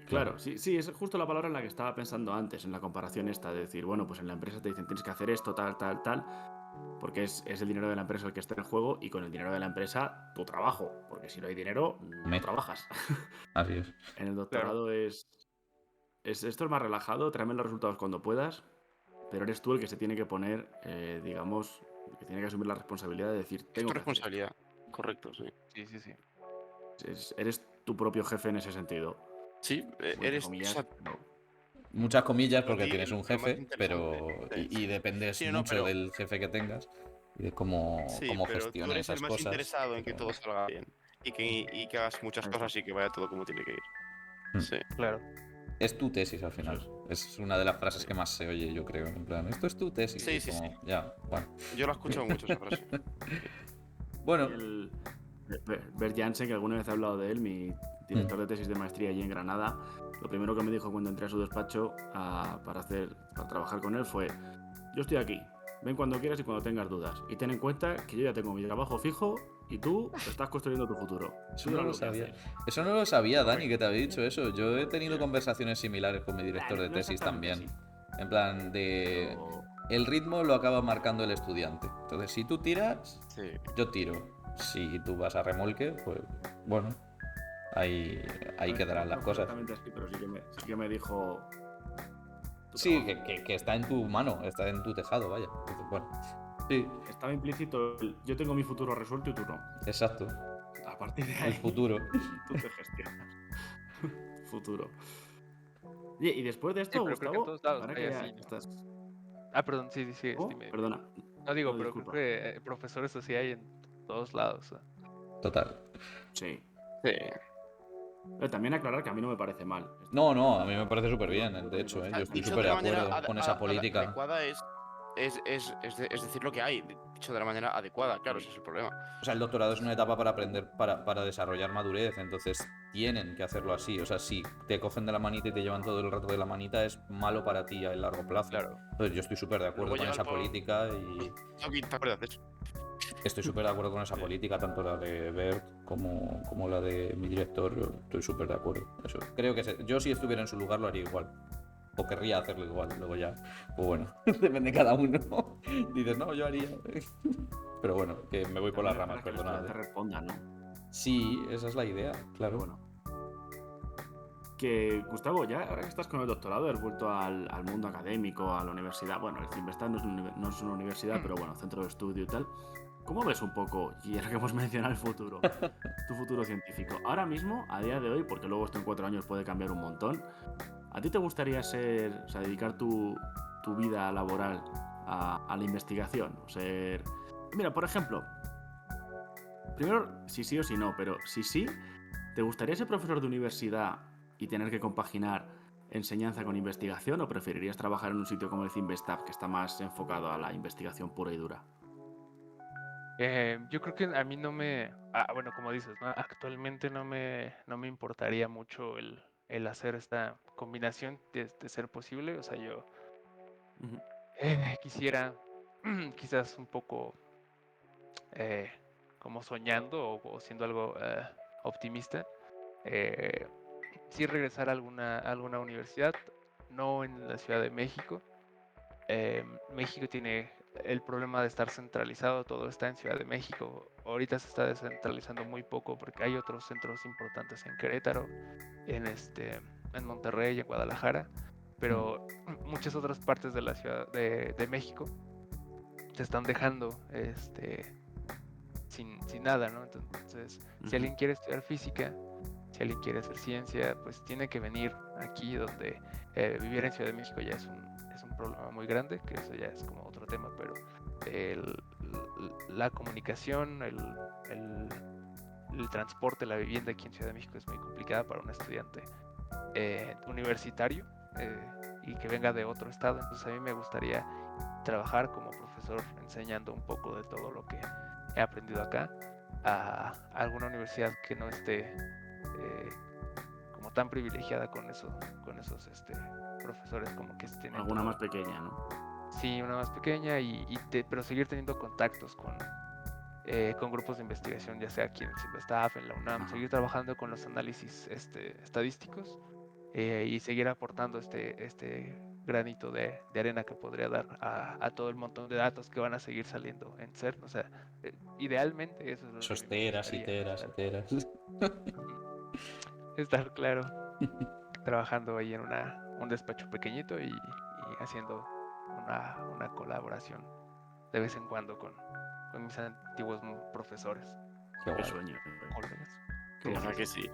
Claro, sí, es justo la palabra en la que estaba pensando antes, en la comparación esta, de decir, bueno, pues en la empresa te dicen tienes que hacer esto, tal, porque es el dinero de la empresa el que está en juego y con el dinero de la empresa tu trabajo, porque si no hay dinero, no trabajas. Así es. En el doctorado esto es más relajado, tráeme los resultados cuando puedas, pero eres tú el que se tiene que poner, digamos, que tiene que asumir la responsabilidad de decir, Es tengo tu que hacer esto. responsabilidad. Correcto, sí. Sí. Eres tu propio jefe en ese sentido. Sí, Entre eres. comillas, O sea, no. Muchas comillas para porque ti tienes un lo más jefe, pero. interesante. Y dependes Sí, no, mucho pero. del jefe que tengas y de cómo Sí, pero tú gestione eres el esas más cosas. interesado en que Pero... todo salga bien. Y que hagas muchas Ahí está. cosas y que vaya todo como tiene que ir. Mm. Sí. Claro. Es tu tesis al final. Es una de las frases que más se oye, yo creo. En plan, esto es tu tesis. Sí, Y es sí, como, sí. ya, bueno. Yo lo he escuchado mucho esa frase. Bueno, El Bert Jansen, que alguna vez he hablado de él, mi director de tesis de maestría allí en Granada, lo primero que me dijo cuando entré a su despacho para trabajar con él fue: yo estoy aquí, ven cuando quieras y cuando tengas dudas, y ten en cuenta que yo ya tengo mi trabajo fijo y tú estás construyendo tu futuro. eso Tú no verás lo lo que sabía. haces. Eso no lo sabía, Dani, que te había dicho eso. Yo he tenido conversaciones similares con mi director de No tesis exactamente también. así, En plan, de. pero El ritmo lo acaba marcando el estudiante. Entonces, si tú tiras, Sí. yo tiro. Si tú vas a remolque, pues bueno, ahí quedarán las no cosas. exactamente así, pero sí que me dijo. tu Sí, trabajo. que está en tu mano, está en tu tejado, vaya. Entonces, bueno, sí, Estaba implícito yo tengo mi futuro resuelto y tú no. exacto. A partir de ahí, El futuro. tú te gestionas. Futuro. Oye, y después de Sí, esto, pero creo que en Gustavo, todos lados ahora hay que ya así, ¿no? estás. Ah, perdón, sí, ¿Cómo? dime. Perdona. No digo, No, pero creo disculpa. que profesores así hay en todos lados. Total. Sí. Sí. También aclarar que a mí no me parece mal. No, a mí me parece súper bien, de hecho, yo estoy Dicho súper de de la manera acuerdo con esa política. adecuada es decir lo que hay. Dicho de la manera adecuada, claro, ese es el problema. O sea, el doctorado es una etapa para aprender, para desarrollar madurez, entonces tienen que hacerlo así. O sea, si te cogen de la manita y te llevan todo el rato de la manita, es malo para ti a largo plazo. Claro. Entonces, yo estoy súper de acuerdo Luego con llega esa el po- política y Tengo que estar de eso. estoy súper de acuerdo con esa Sí. política, tanto la de Bert como la de mi director. Estoy súper de acuerdo. Eso. Creo que yo si estuviera en su lugar lo haría igual. O querría hacerlo igual. Luego ya, pues bueno, depende de cada uno. Dices, no, yo haría. Pero bueno, que me voy por las ramas, Que el perdonad. estudiante responda, ¿no? Sí, esa es la idea, claro. Bueno. Que, Gustavo, ya ahora que estás con el doctorado, has vuelto al mundo académico, a la universidad. Bueno, el CIMBESTAD no es una universidad, pero bueno, centro de estudio y tal. ¿Cómo ves un poco, y ahora que hemos mencionado el futuro, tu futuro científico? Ahora mismo, a día de hoy, porque luego esto en 4 años puede cambiar un montón, ¿a ti te gustaría dedicar tu vida laboral a la investigación? Mira, por ejemplo, primero, si sí o si no, pero si sí, ¿te gustaría ser profesor de universidad y tener que compaginar enseñanza con investigación, o preferirías trabajar en un sitio como el CIMBESTAB, que está más enfocado a la investigación pura y dura? Yo creo que a mí no me, bueno, como dices, ¿no? Actualmente no me importaría mucho el hacer esta combinación de ser posible. O sea, yo Ujú. quisiera quizás un poco eh, como soñando o siendo algo optimista, eh, sí regresar a alguna universidad, no en la Ciudad de México. México tiene el problema de estar centralizado, todo está en Ciudad de México. Ahorita se está descentralizando muy poco porque hay otros centros importantes en Querétaro, en Monterrey, en Guadalajara, pero muchas otras partes de la Ciudad de México se están dejando sin nada, ¿no? Entonces, si alguien quiere estudiar física, si alguien quiere hacer ciencia, pues tiene que venir aquí, donde vivir en Ciudad de México ya es un problema muy grande, que eso ya es como otro tema, pero la comunicación, el transporte, la vivienda aquí en Ciudad de México es muy complicada para un estudiante universitario y que venga de otro estado. Entonces a mí me gustaría trabajar como profesor enseñando un poco de todo lo que he aprendido acá a alguna universidad que no esté como tan privilegiada con esos profesores, como que tienen Alguna todo. más pequeña, ¿no? Sí, una más pequeña pero seguir teniendo contactos con grupos de investigación, ya sea aquí en el CIMBESTAF, en la UNAM, Ajá. seguir trabajando con los análisis estadísticos y seguir aportando este granito de arena que podría dar a todo el montón de datos que van a seguir saliendo en CERN. O sea, idealmente eso es lo que a Esos mí me teras y gustaría, teras y teras. estar claro, trabajando ahí en un despacho pequeñito y haciendo una colaboración de vez en cuando con mis antiguos profesores, Qué Qué guay. sueño. colegas. Qué La verdad guay. que sí.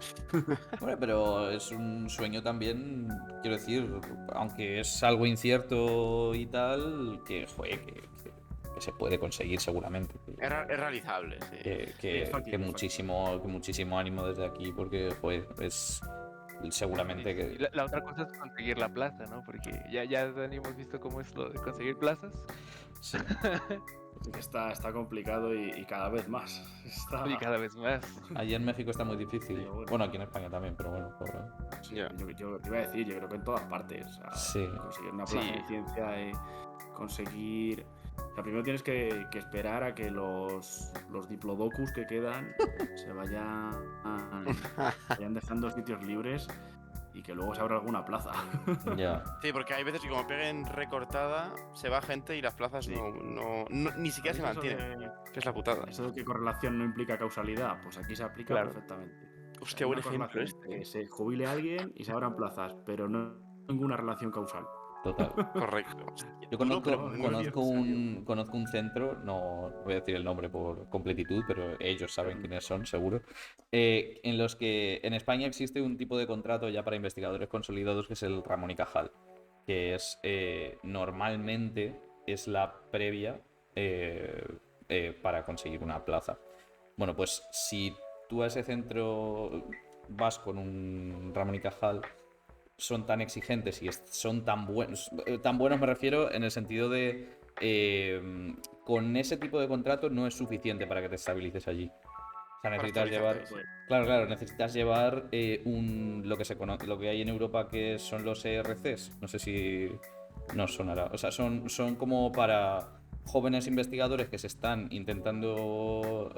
Bueno, pero es un sueño también, quiero decir, aunque es algo incierto y tal, que, joder, que se puede conseguir seguramente. Es realizable, sí. Sí, es factible, es Que muchísimo ánimo desde aquí, porque, joder, es seguramente Sí, sí, sí. que... La otra cosa es conseguir la plaza, ¿no? Porque ya Dani, hemos visto cómo es lo de conseguir plazas. Sí. Sí que está complicado y cada vez más. Y cada vez más. Allí en México está muy difícil. Pero bueno. Bueno, aquí en España también, pero bueno. Sí, Ya. yo te iba a decir, yo creo que en todas partes. O sea, Sí. conseguir una plaza Sí. de ciencia, conseguir. O sea, primero tienes que esperar a que los diplodocus que quedan se vayan dejando sitios libres y que luego se abra alguna plaza. Ya. Sí, porque hay veces que como peguen recortada, se va gente y las plazas Sí. ni siquiera se ¿Sabéis eso mantienen. Que es la putada. Eso de que correlación no implica causalidad, pues aquí se aplica Claro. perfectamente. Hostia, Hay buen una ejemplo correlación, este. que se jubile alguien y se abran plazas, pero no ninguna relación causal. Total. Correcto. Hostia, Yo duro, pero Vamos, muy muy bien. bien. conozco un centro, no voy a decir el nombre por completitud, pero ellos saben quiénes son, seguro, en los que en España existe un tipo de contrato ya para investigadores consolidados que es el Ramón y Cajal, que es normalmente es la previa para conseguir una plaza. Bueno, pues si tú a ese centro vas con un Ramón y Cajal, son tan exigentes y son tan buenos me refiero en el sentido de con ese tipo de contrato no es suficiente para que te estabilices allí. O sea, Para necesitas llevar, estabilizarte, sí. claro, necesitas llevar lo que se conoce, lo que hay en Europa que son los ERCs, no sé si nos sonará, o sea, son como para jóvenes investigadores que se están intentando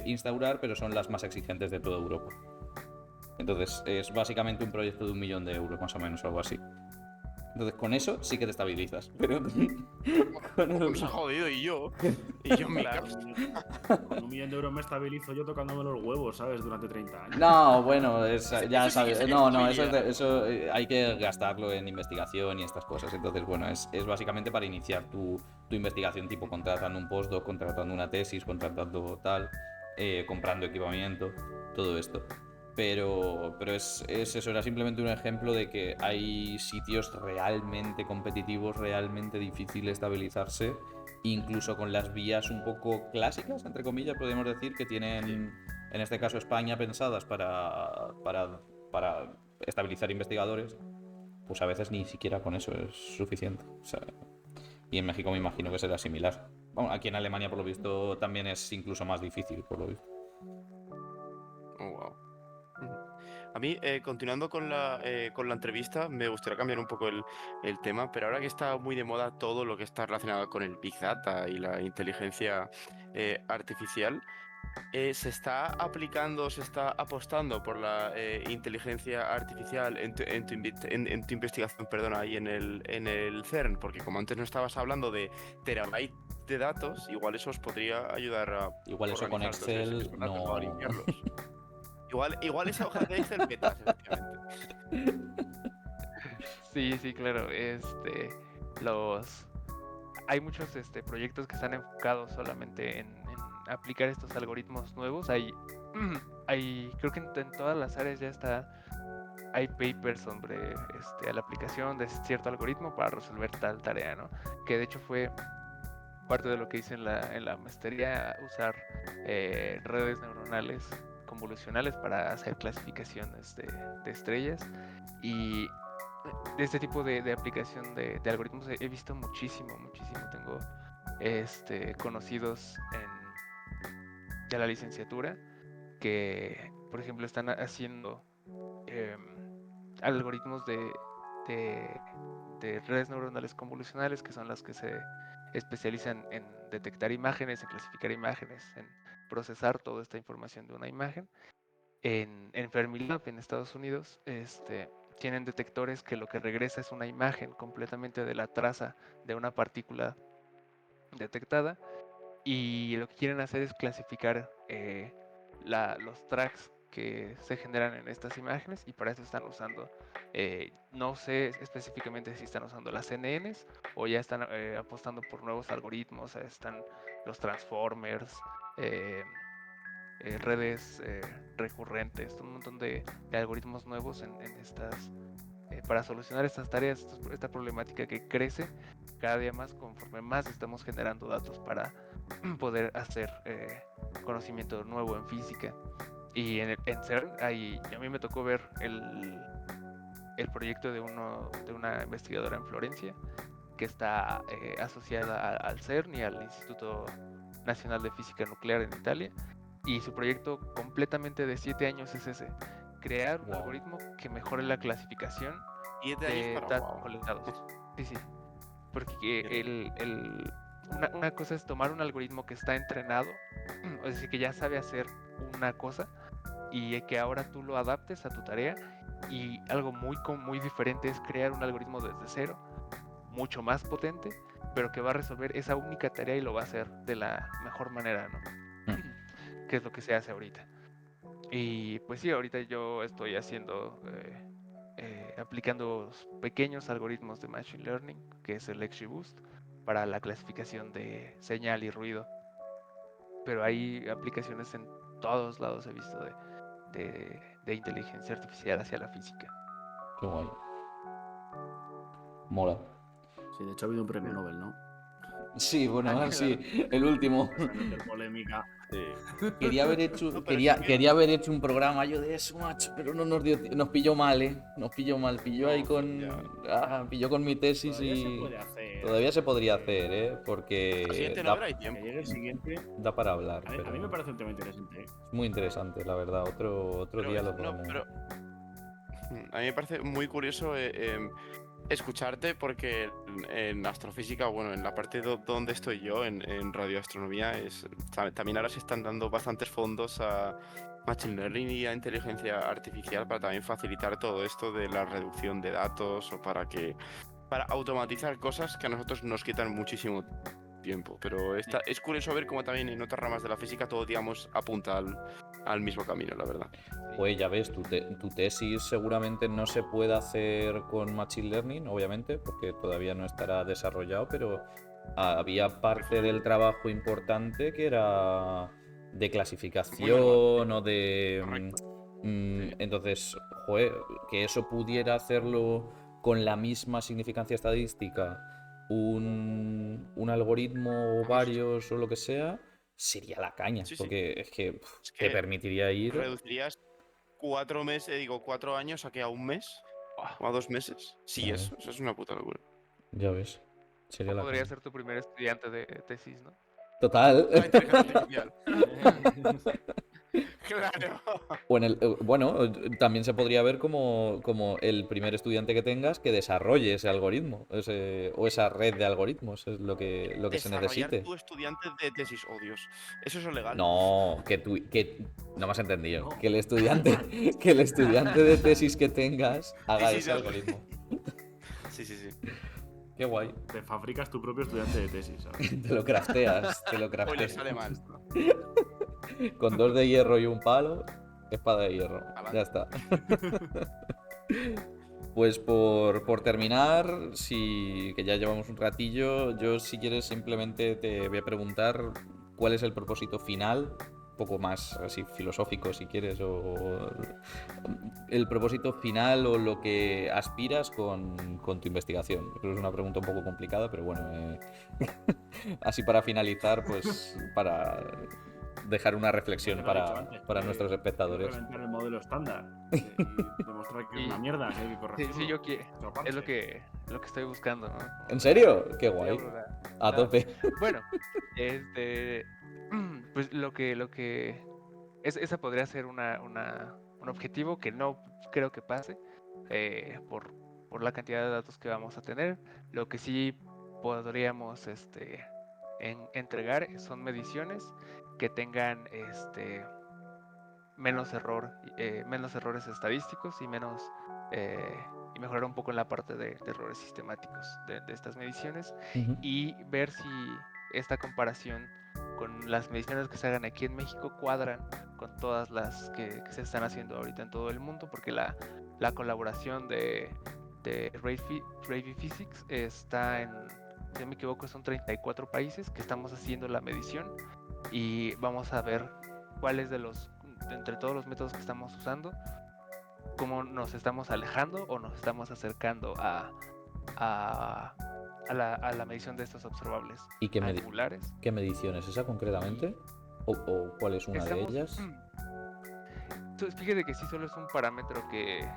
instaurar, pero son las más exigentes de toda Europa. Entonces, es básicamente un proyecto de 1.000.000 euros, más o menos, o algo así. Entonces, con eso sí que te estabilizas. Pero con el... Nos ha jodido y yo en mi Claro. casa. Con 1 millón de euros me estabilizo yo tocándome los huevos, ¿sabes? Durante 30 años. No, bueno, ya Eso sí que sabes. sería No, eso, estabilidad. eso hay que gastarlo en investigación y estas cosas. Entonces, bueno, es básicamente para iniciar tu investigación, tipo contratando un postdoc, contratando una tesis, contratando tal, comprando equipamiento, todo esto. Pero es eso, era simplemente un ejemplo de que hay sitios realmente competitivos, realmente difícil de estabilizarse, incluso con las vías un poco clásicas, entre comillas, podemos decir, que tienen, en este caso España, pensadas para estabilizar investigadores, pues a veces ni siquiera con eso es suficiente. O sea, y en México me imagino que será similar. Bueno, aquí en Alemania, por lo visto, también es incluso más difícil, por lo visto. Oh, wow. A mí, continuando con la entrevista, me gustaría cambiar un poco el tema, pero ahora que está muy de moda todo lo que está relacionado con el Big Data y la inteligencia artificial, ¿se está aplicando, se está apostando por la inteligencia artificial en tu investigación, perdona, ahí en el CERN? Porque como antes no estabas hablando de terabytes de datos, igual eso os podría ayudar a Igual eso con organizar todos Excel esos datos o a no... limpiarlos. Igual esa hoja de Excel petas, efectivamente. Sí, claro. Hay muchos proyectos que están enfocados solamente en aplicar estos algoritmos nuevos. Creo que en todas las áreas hay papers sobre la aplicación de cierto algoritmo para resolver tal tarea, ¿no? Que de hecho fue parte de lo que hice en la maestría, usar redes neuronales convolucionales para hacer clasificaciones de estrellas. Y de este tipo de aplicación de algoritmos he visto muchísimo. Tengo conocidos de la licenciatura que, por ejemplo, están haciendo algoritmos de de, de redes neuronales convolucionales, que son las que se especializan en detectar imágenes, en clasificar imágenes, en procesar toda esta información de una imagen. En Fermilab, en Estados Unidos, tienen detectores que lo que regresa es una imagen completamente de la traza de una partícula detectada, y lo que quieren hacer es clasificar los tracks que se generan en estas imágenes, y para eso están usando, no sé específicamente si están usando las NNs o ya están apostando por nuevos algoritmos. Están los transformers, eh, redes recurrentes, un montón de algoritmos nuevos en estas, para solucionar estas tareas, esta problemática que crece cada día más conforme más estamos generando datos para poder hacer conocimiento nuevo en física. Y en CERN, a mí me tocó ver el proyecto de una investigadora en Florencia que está asociada al CERN y al Instituto Nacional de Física Nuclear en Italia. Y su proyecto completamente de 7 años es ese: crear un algoritmo que mejore la clasificación 7 años de para datos wow. colectados. Sí, sí. Porque una cosa es tomar un algoritmo que está entrenado, es decir, que ya sabe hacer una cosa, y que ahora tú lo adaptes a tu tarea. Y algo muy diferente es crear un algoritmo desde cero, mucho más potente, pero que va a resolver esa única tarea y lo va a hacer de la mejor manera, ¿no? Que es lo que se hace ahorita. Y pues sí, ahorita yo estoy aplicando pequeños algoritmos de Machine Learning, que es el XGBoost, para la clasificación de señal y ruido. Pero hay aplicaciones en todos lados, he visto, de inteligencia artificial hacia la física. Qué guay. Mola. Sí, de hecho ha habido un premio Nobel, ¿no? Sí, bueno, Claro. sí, el último. Para meter polémica. Quería haber hecho, No, pero sí que- quería haber hecho un programa yo de eso, macho, pero no nos dio, nos pilló mal, Nos pilló mal, pilló ahí No, con, pilló con mi tesis Todavía se y puede hacer. todavía se podría que- hacer, La porque siguiente da, Nobel hay Que tiempo. llegue el siguiente. da para hablar, A mí me pero parece un tema interesante. es muy interesante, la verdad. Otro Pero día es- lo no, podemos. pero a mí me parece muy curioso escucharte, porque en astrofísica, bueno, en la parte donde estoy yo, en radioastronomía, también ahora se están dando bastantes fondos a Machine Learning y a inteligencia artificial para también facilitar todo esto de la reducción de datos, o para automatizar cosas que a nosotros nos quitan muchísimo tiempo. Pero es curioso ver cómo también en otras ramas de la física todo, digamos, apunta al mismo camino, la verdad. Pues ya ves, tu tesis seguramente no se puede hacer con Machine Learning, obviamente, porque todavía no estará desarrollado, pero había parte del trabajo importante que era de clasificación o de... Sí. Entonces, joder, que eso pudiera hacerlo con la misma significancia estadística un algoritmo o varios o lo que sea, sería la caña, Sí, sí. porque es que Es te que permitiría ir... reducirías 4 años a que a un mes o a 2 meses. Sí, Ya eso ves, es una puta locura. ya ves. Sería la Podría caña. ser tu primer estudiante de tesis, ¿no? Total. La inteligencia artificial. Claro. O bueno, también se podría ver como el primer estudiante que tengas que desarrolle ese algoritmo, o esa red de algoritmos, es lo que se Desarrollar necesite. tu estudiante de tesis, oh Dios. ¿Eso es legal? No, que no me has entendido. No. Que el estudiante de tesis que tengas haga Sí, ese algoritmo. sí, sí, sí. Qué guay. Te fabricas tu propio estudiante de tesis, ¿sabes? Te lo crafteas, te lo O le crafteas. sale mal. Con 2 de hierro y un palo, espada de hierro. Ala. Ya está. Pues por terminar, que ya llevamos un ratillo, yo si quieres simplemente te voy a preguntar cuál es el propósito final, un poco más así filosófico si quieres, o el propósito final o lo que aspiras con tu investigación. Yo creo que es una pregunta un poco complicada, pero bueno, así para finalizar, pues para dejar una reflexión Ya te lo he dicho antes, para nuestros espectadores. Reventar el modelo estándar y demostrar que es una mierda, que hay que Sí, corregirlo. sí, Otro parche. es lo que estoy buscando, ¿no? ¿En serio? Qué guay. Cerebro, A tope. Bueno, pues esa podría ser un objetivo que no creo que pase, por por la cantidad de datos que vamos a tener. Lo que sí podríamos entregar son mediciones que tengan menos errores estadísticos y mejorar un poco en la parte de errores sistemáticos de estas mediciones, Ujú. y ver si esta comparación con las mediciones que se hagan aquí en México cuadran con todas las que se están haciendo ahorita en todo el mundo, porque la colaboración de Ravy Physics está si no me equivoco, son 34 países que estamos haciendo la medición, y vamos a ver cuáles entre todos los métodos que estamos usando, cómo nos estamos alejando o nos estamos acercando a la medición de estos observables ¿Y angulares. qué medición es esa concretamente? ¿O cuál es una de ellas? Fíjate que sí, solo es un parámetro que,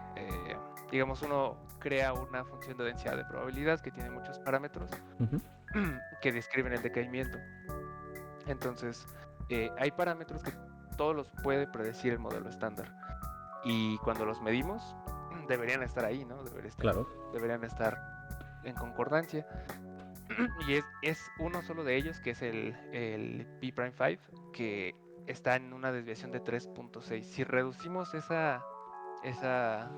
digamos, uno crea una función de densidad de probabilidad que tiene muchos parámetros Ujú. que describen el decaimiento. Entonces, hay parámetros que todos los puede predecir el modelo estándar. Y cuando los medimos, deberían estar ahí, ¿no? Claro. Deberían estar en concordancia. Y es uno solo de ellos, que es el P'5, que está en una desviación de 3.6. Si reducimos esas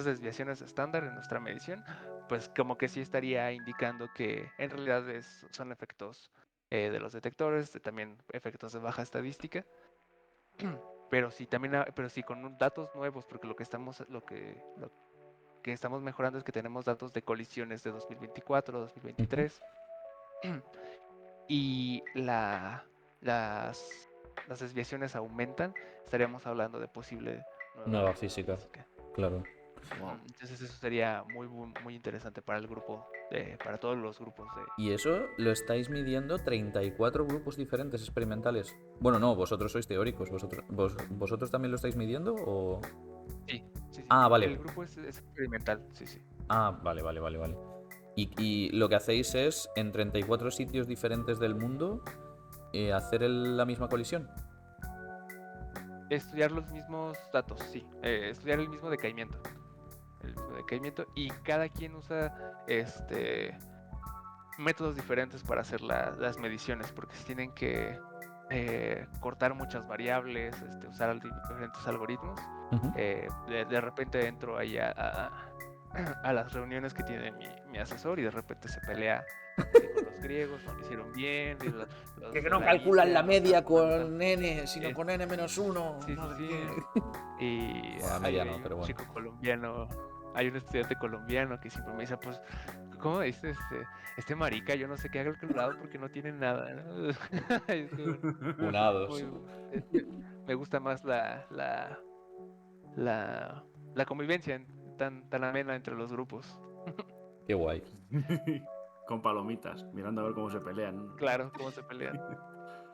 desviaciones estándar en nuestra medición, pues como que sí estaría indicando que en realidad son efectos de los detectores, también efectos de baja estadística. Pero sí, pero sí con datos nuevos, porque lo que estamos mejorando es que tenemos datos de colisiones de 2024, 2023, y las desviaciones aumentan, estaríamos hablando de posible Nueva física. Claro. Wow. Entonces eso sería muy interesante para el grupo, para todos los grupos de... ¿Y eso lo estáis midiendo 34 grupos diferentes experimentales? Bueno, no, vosotros sois teóricos. ¿Vosotros también lo estáis midiendo o...? Sí, sí, sí. Ah, vale. El grupo es experimental, sí, sí. Ah, vale. Y lo que hacéis es, en 34 sitios diferentes del mundo, hacer la misma colisión. Estudiar los mismos datos, sí. Estudiar el mismo decaimiento. Y cada quien usa métodos diferentes para hacer las mediciones, porque se tienen que cortar muchas variables, usar diferentes algoritmos. Ujú. De repente entro ahí a las reuniones que tiene mi asesor, y de repente se pelea con los griegos, no lo hicieron bien, y los Que de no la calculan India la no media calculan con n, sino es- con n-1. Sí, no sé sí, qué. sí. Y Bueno, la media no, pero bueno. chico colombiano, hay un estudiante colombiano que siempre me dice, pues, ¿cómo dice este marica? Yo no sé qué ha calculado porque no tiene nada, ¿no? Es como Unados. me gusta más la convivencia tan amena entre los grupos. Qué guay. Con palomitas, mirando a ver cómo se pelean. Claro, cómo se pelean.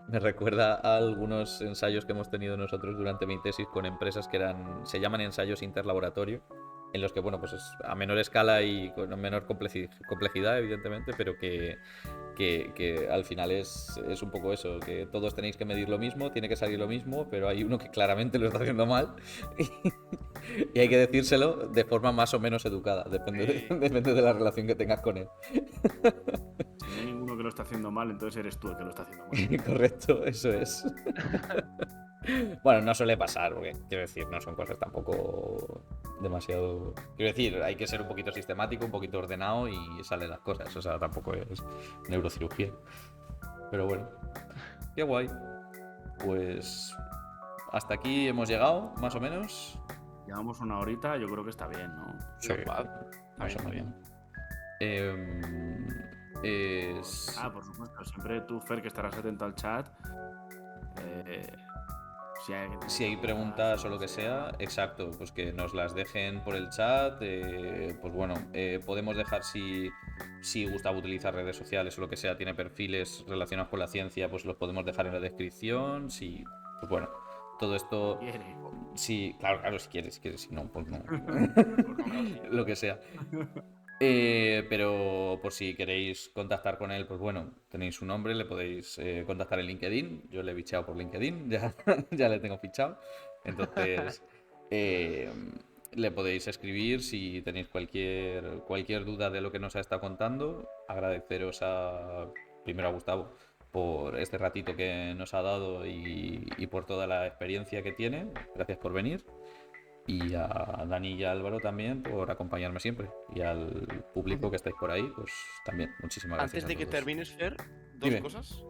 Me recuerda a algunos ensayos que hemos tenido nosotros durante mi tesis con empresas que se llaman ensayos interlaboratorio, en los que, bueno, pues es a menor escala y con menor complejidad, evidentemente, pero que al final es un poco eso, que todos tenéis que medir lo mismo, tiene que salir lo mismo, pero hay uno que claramente lo está haciendo mal y hay que decírselo de forma más o menos educada, Sí. depende de la relación que tengas con él. Si no hay ninguno que lo está haciendo mal, entonces eres tú el que lo está haciendo mal. Correcto, eso es. Bueno, no suele pasar, porque quiero decir, no son cosas tampoco demasiado. Quiero decir, hay que ser un poquito sistemático, un poquito ordenado y salen las cosas. O sea, tampoco es neurocirugía. Pero bueno, qué guay. Pues hasta aquí hemos llegado, más o menos. Llevamos una horita, yo creo que está bien, ¿no? Sí, Más o menos. Por supuesto, siempre tú, Fer, que estarás atento al chat. Si hay preguntas o lo que sea, exacto, pues que nos las dejen por el chat. Pues bueno, podemos dejar si Gustavo utiliza redes sociales o lo que sea, tiene perfiles relacionados con la ciencia, pues los podemos dejar en la descripción. Pues bueno, todo esto. Quiere. Sí, claro, si quieres, si no, pues no. Lo que sea. Pero por si queréis contactar con él, pues bueno, tenéis su nombre, le podéis contactar en LinkedIn. Yo le he fichado por LinkedIn, ya le tengo fichado. Entonces, le podéis escribir si tenéis cualquier duda de lo que nos ha estado contando. Agradeceros primero a Gustavo por este ratito que nos ha dado y por toda la experiencia que tiene. Gracias por venir. Y a Dani y a Álvaro también por acompañarme siempre. Y al público que estáis por ahí, pues también. Muchísimas gracias. Antes de a que todos. termines, Fer, dos Dime. cosas.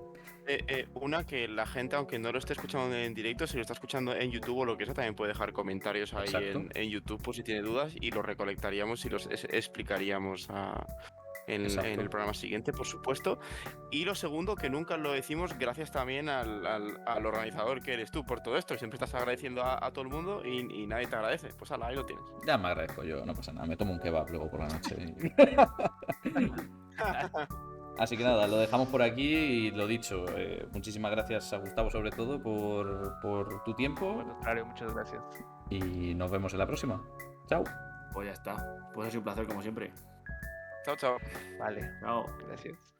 Una, que la gente, aunque no lo esté escuchando en directo, si lo está escuchando en YouTube o lo que sea, también puede dejar comentarios ahí Exacto. en YouTube por si tiene dudas y los recolectaríamos y los explicaríamos en Exacto. el programa siguiente, por supuesto. Y lo segundo, que nunca lo decimos, gracias también al organizador que eres tú por todo esto. Siempre estás agradeciendo a todo el mundo y nadie te agradece. Pues ala, ahí lo tienes. Ya me agradezco yo, no pasa nada. Me tomo un kebab luego por la noche. Así que nada, lo dejamos por aquí y lo dicho, muchísimas gracias a Gustavo sobre todo por tu tiempo Al contrario, muchas gracias. y nos vemos en la próxima. Chao. Pues ya está. Pues ha sido un placer como siempre. Chao, chao. Vale, Chao. gracias.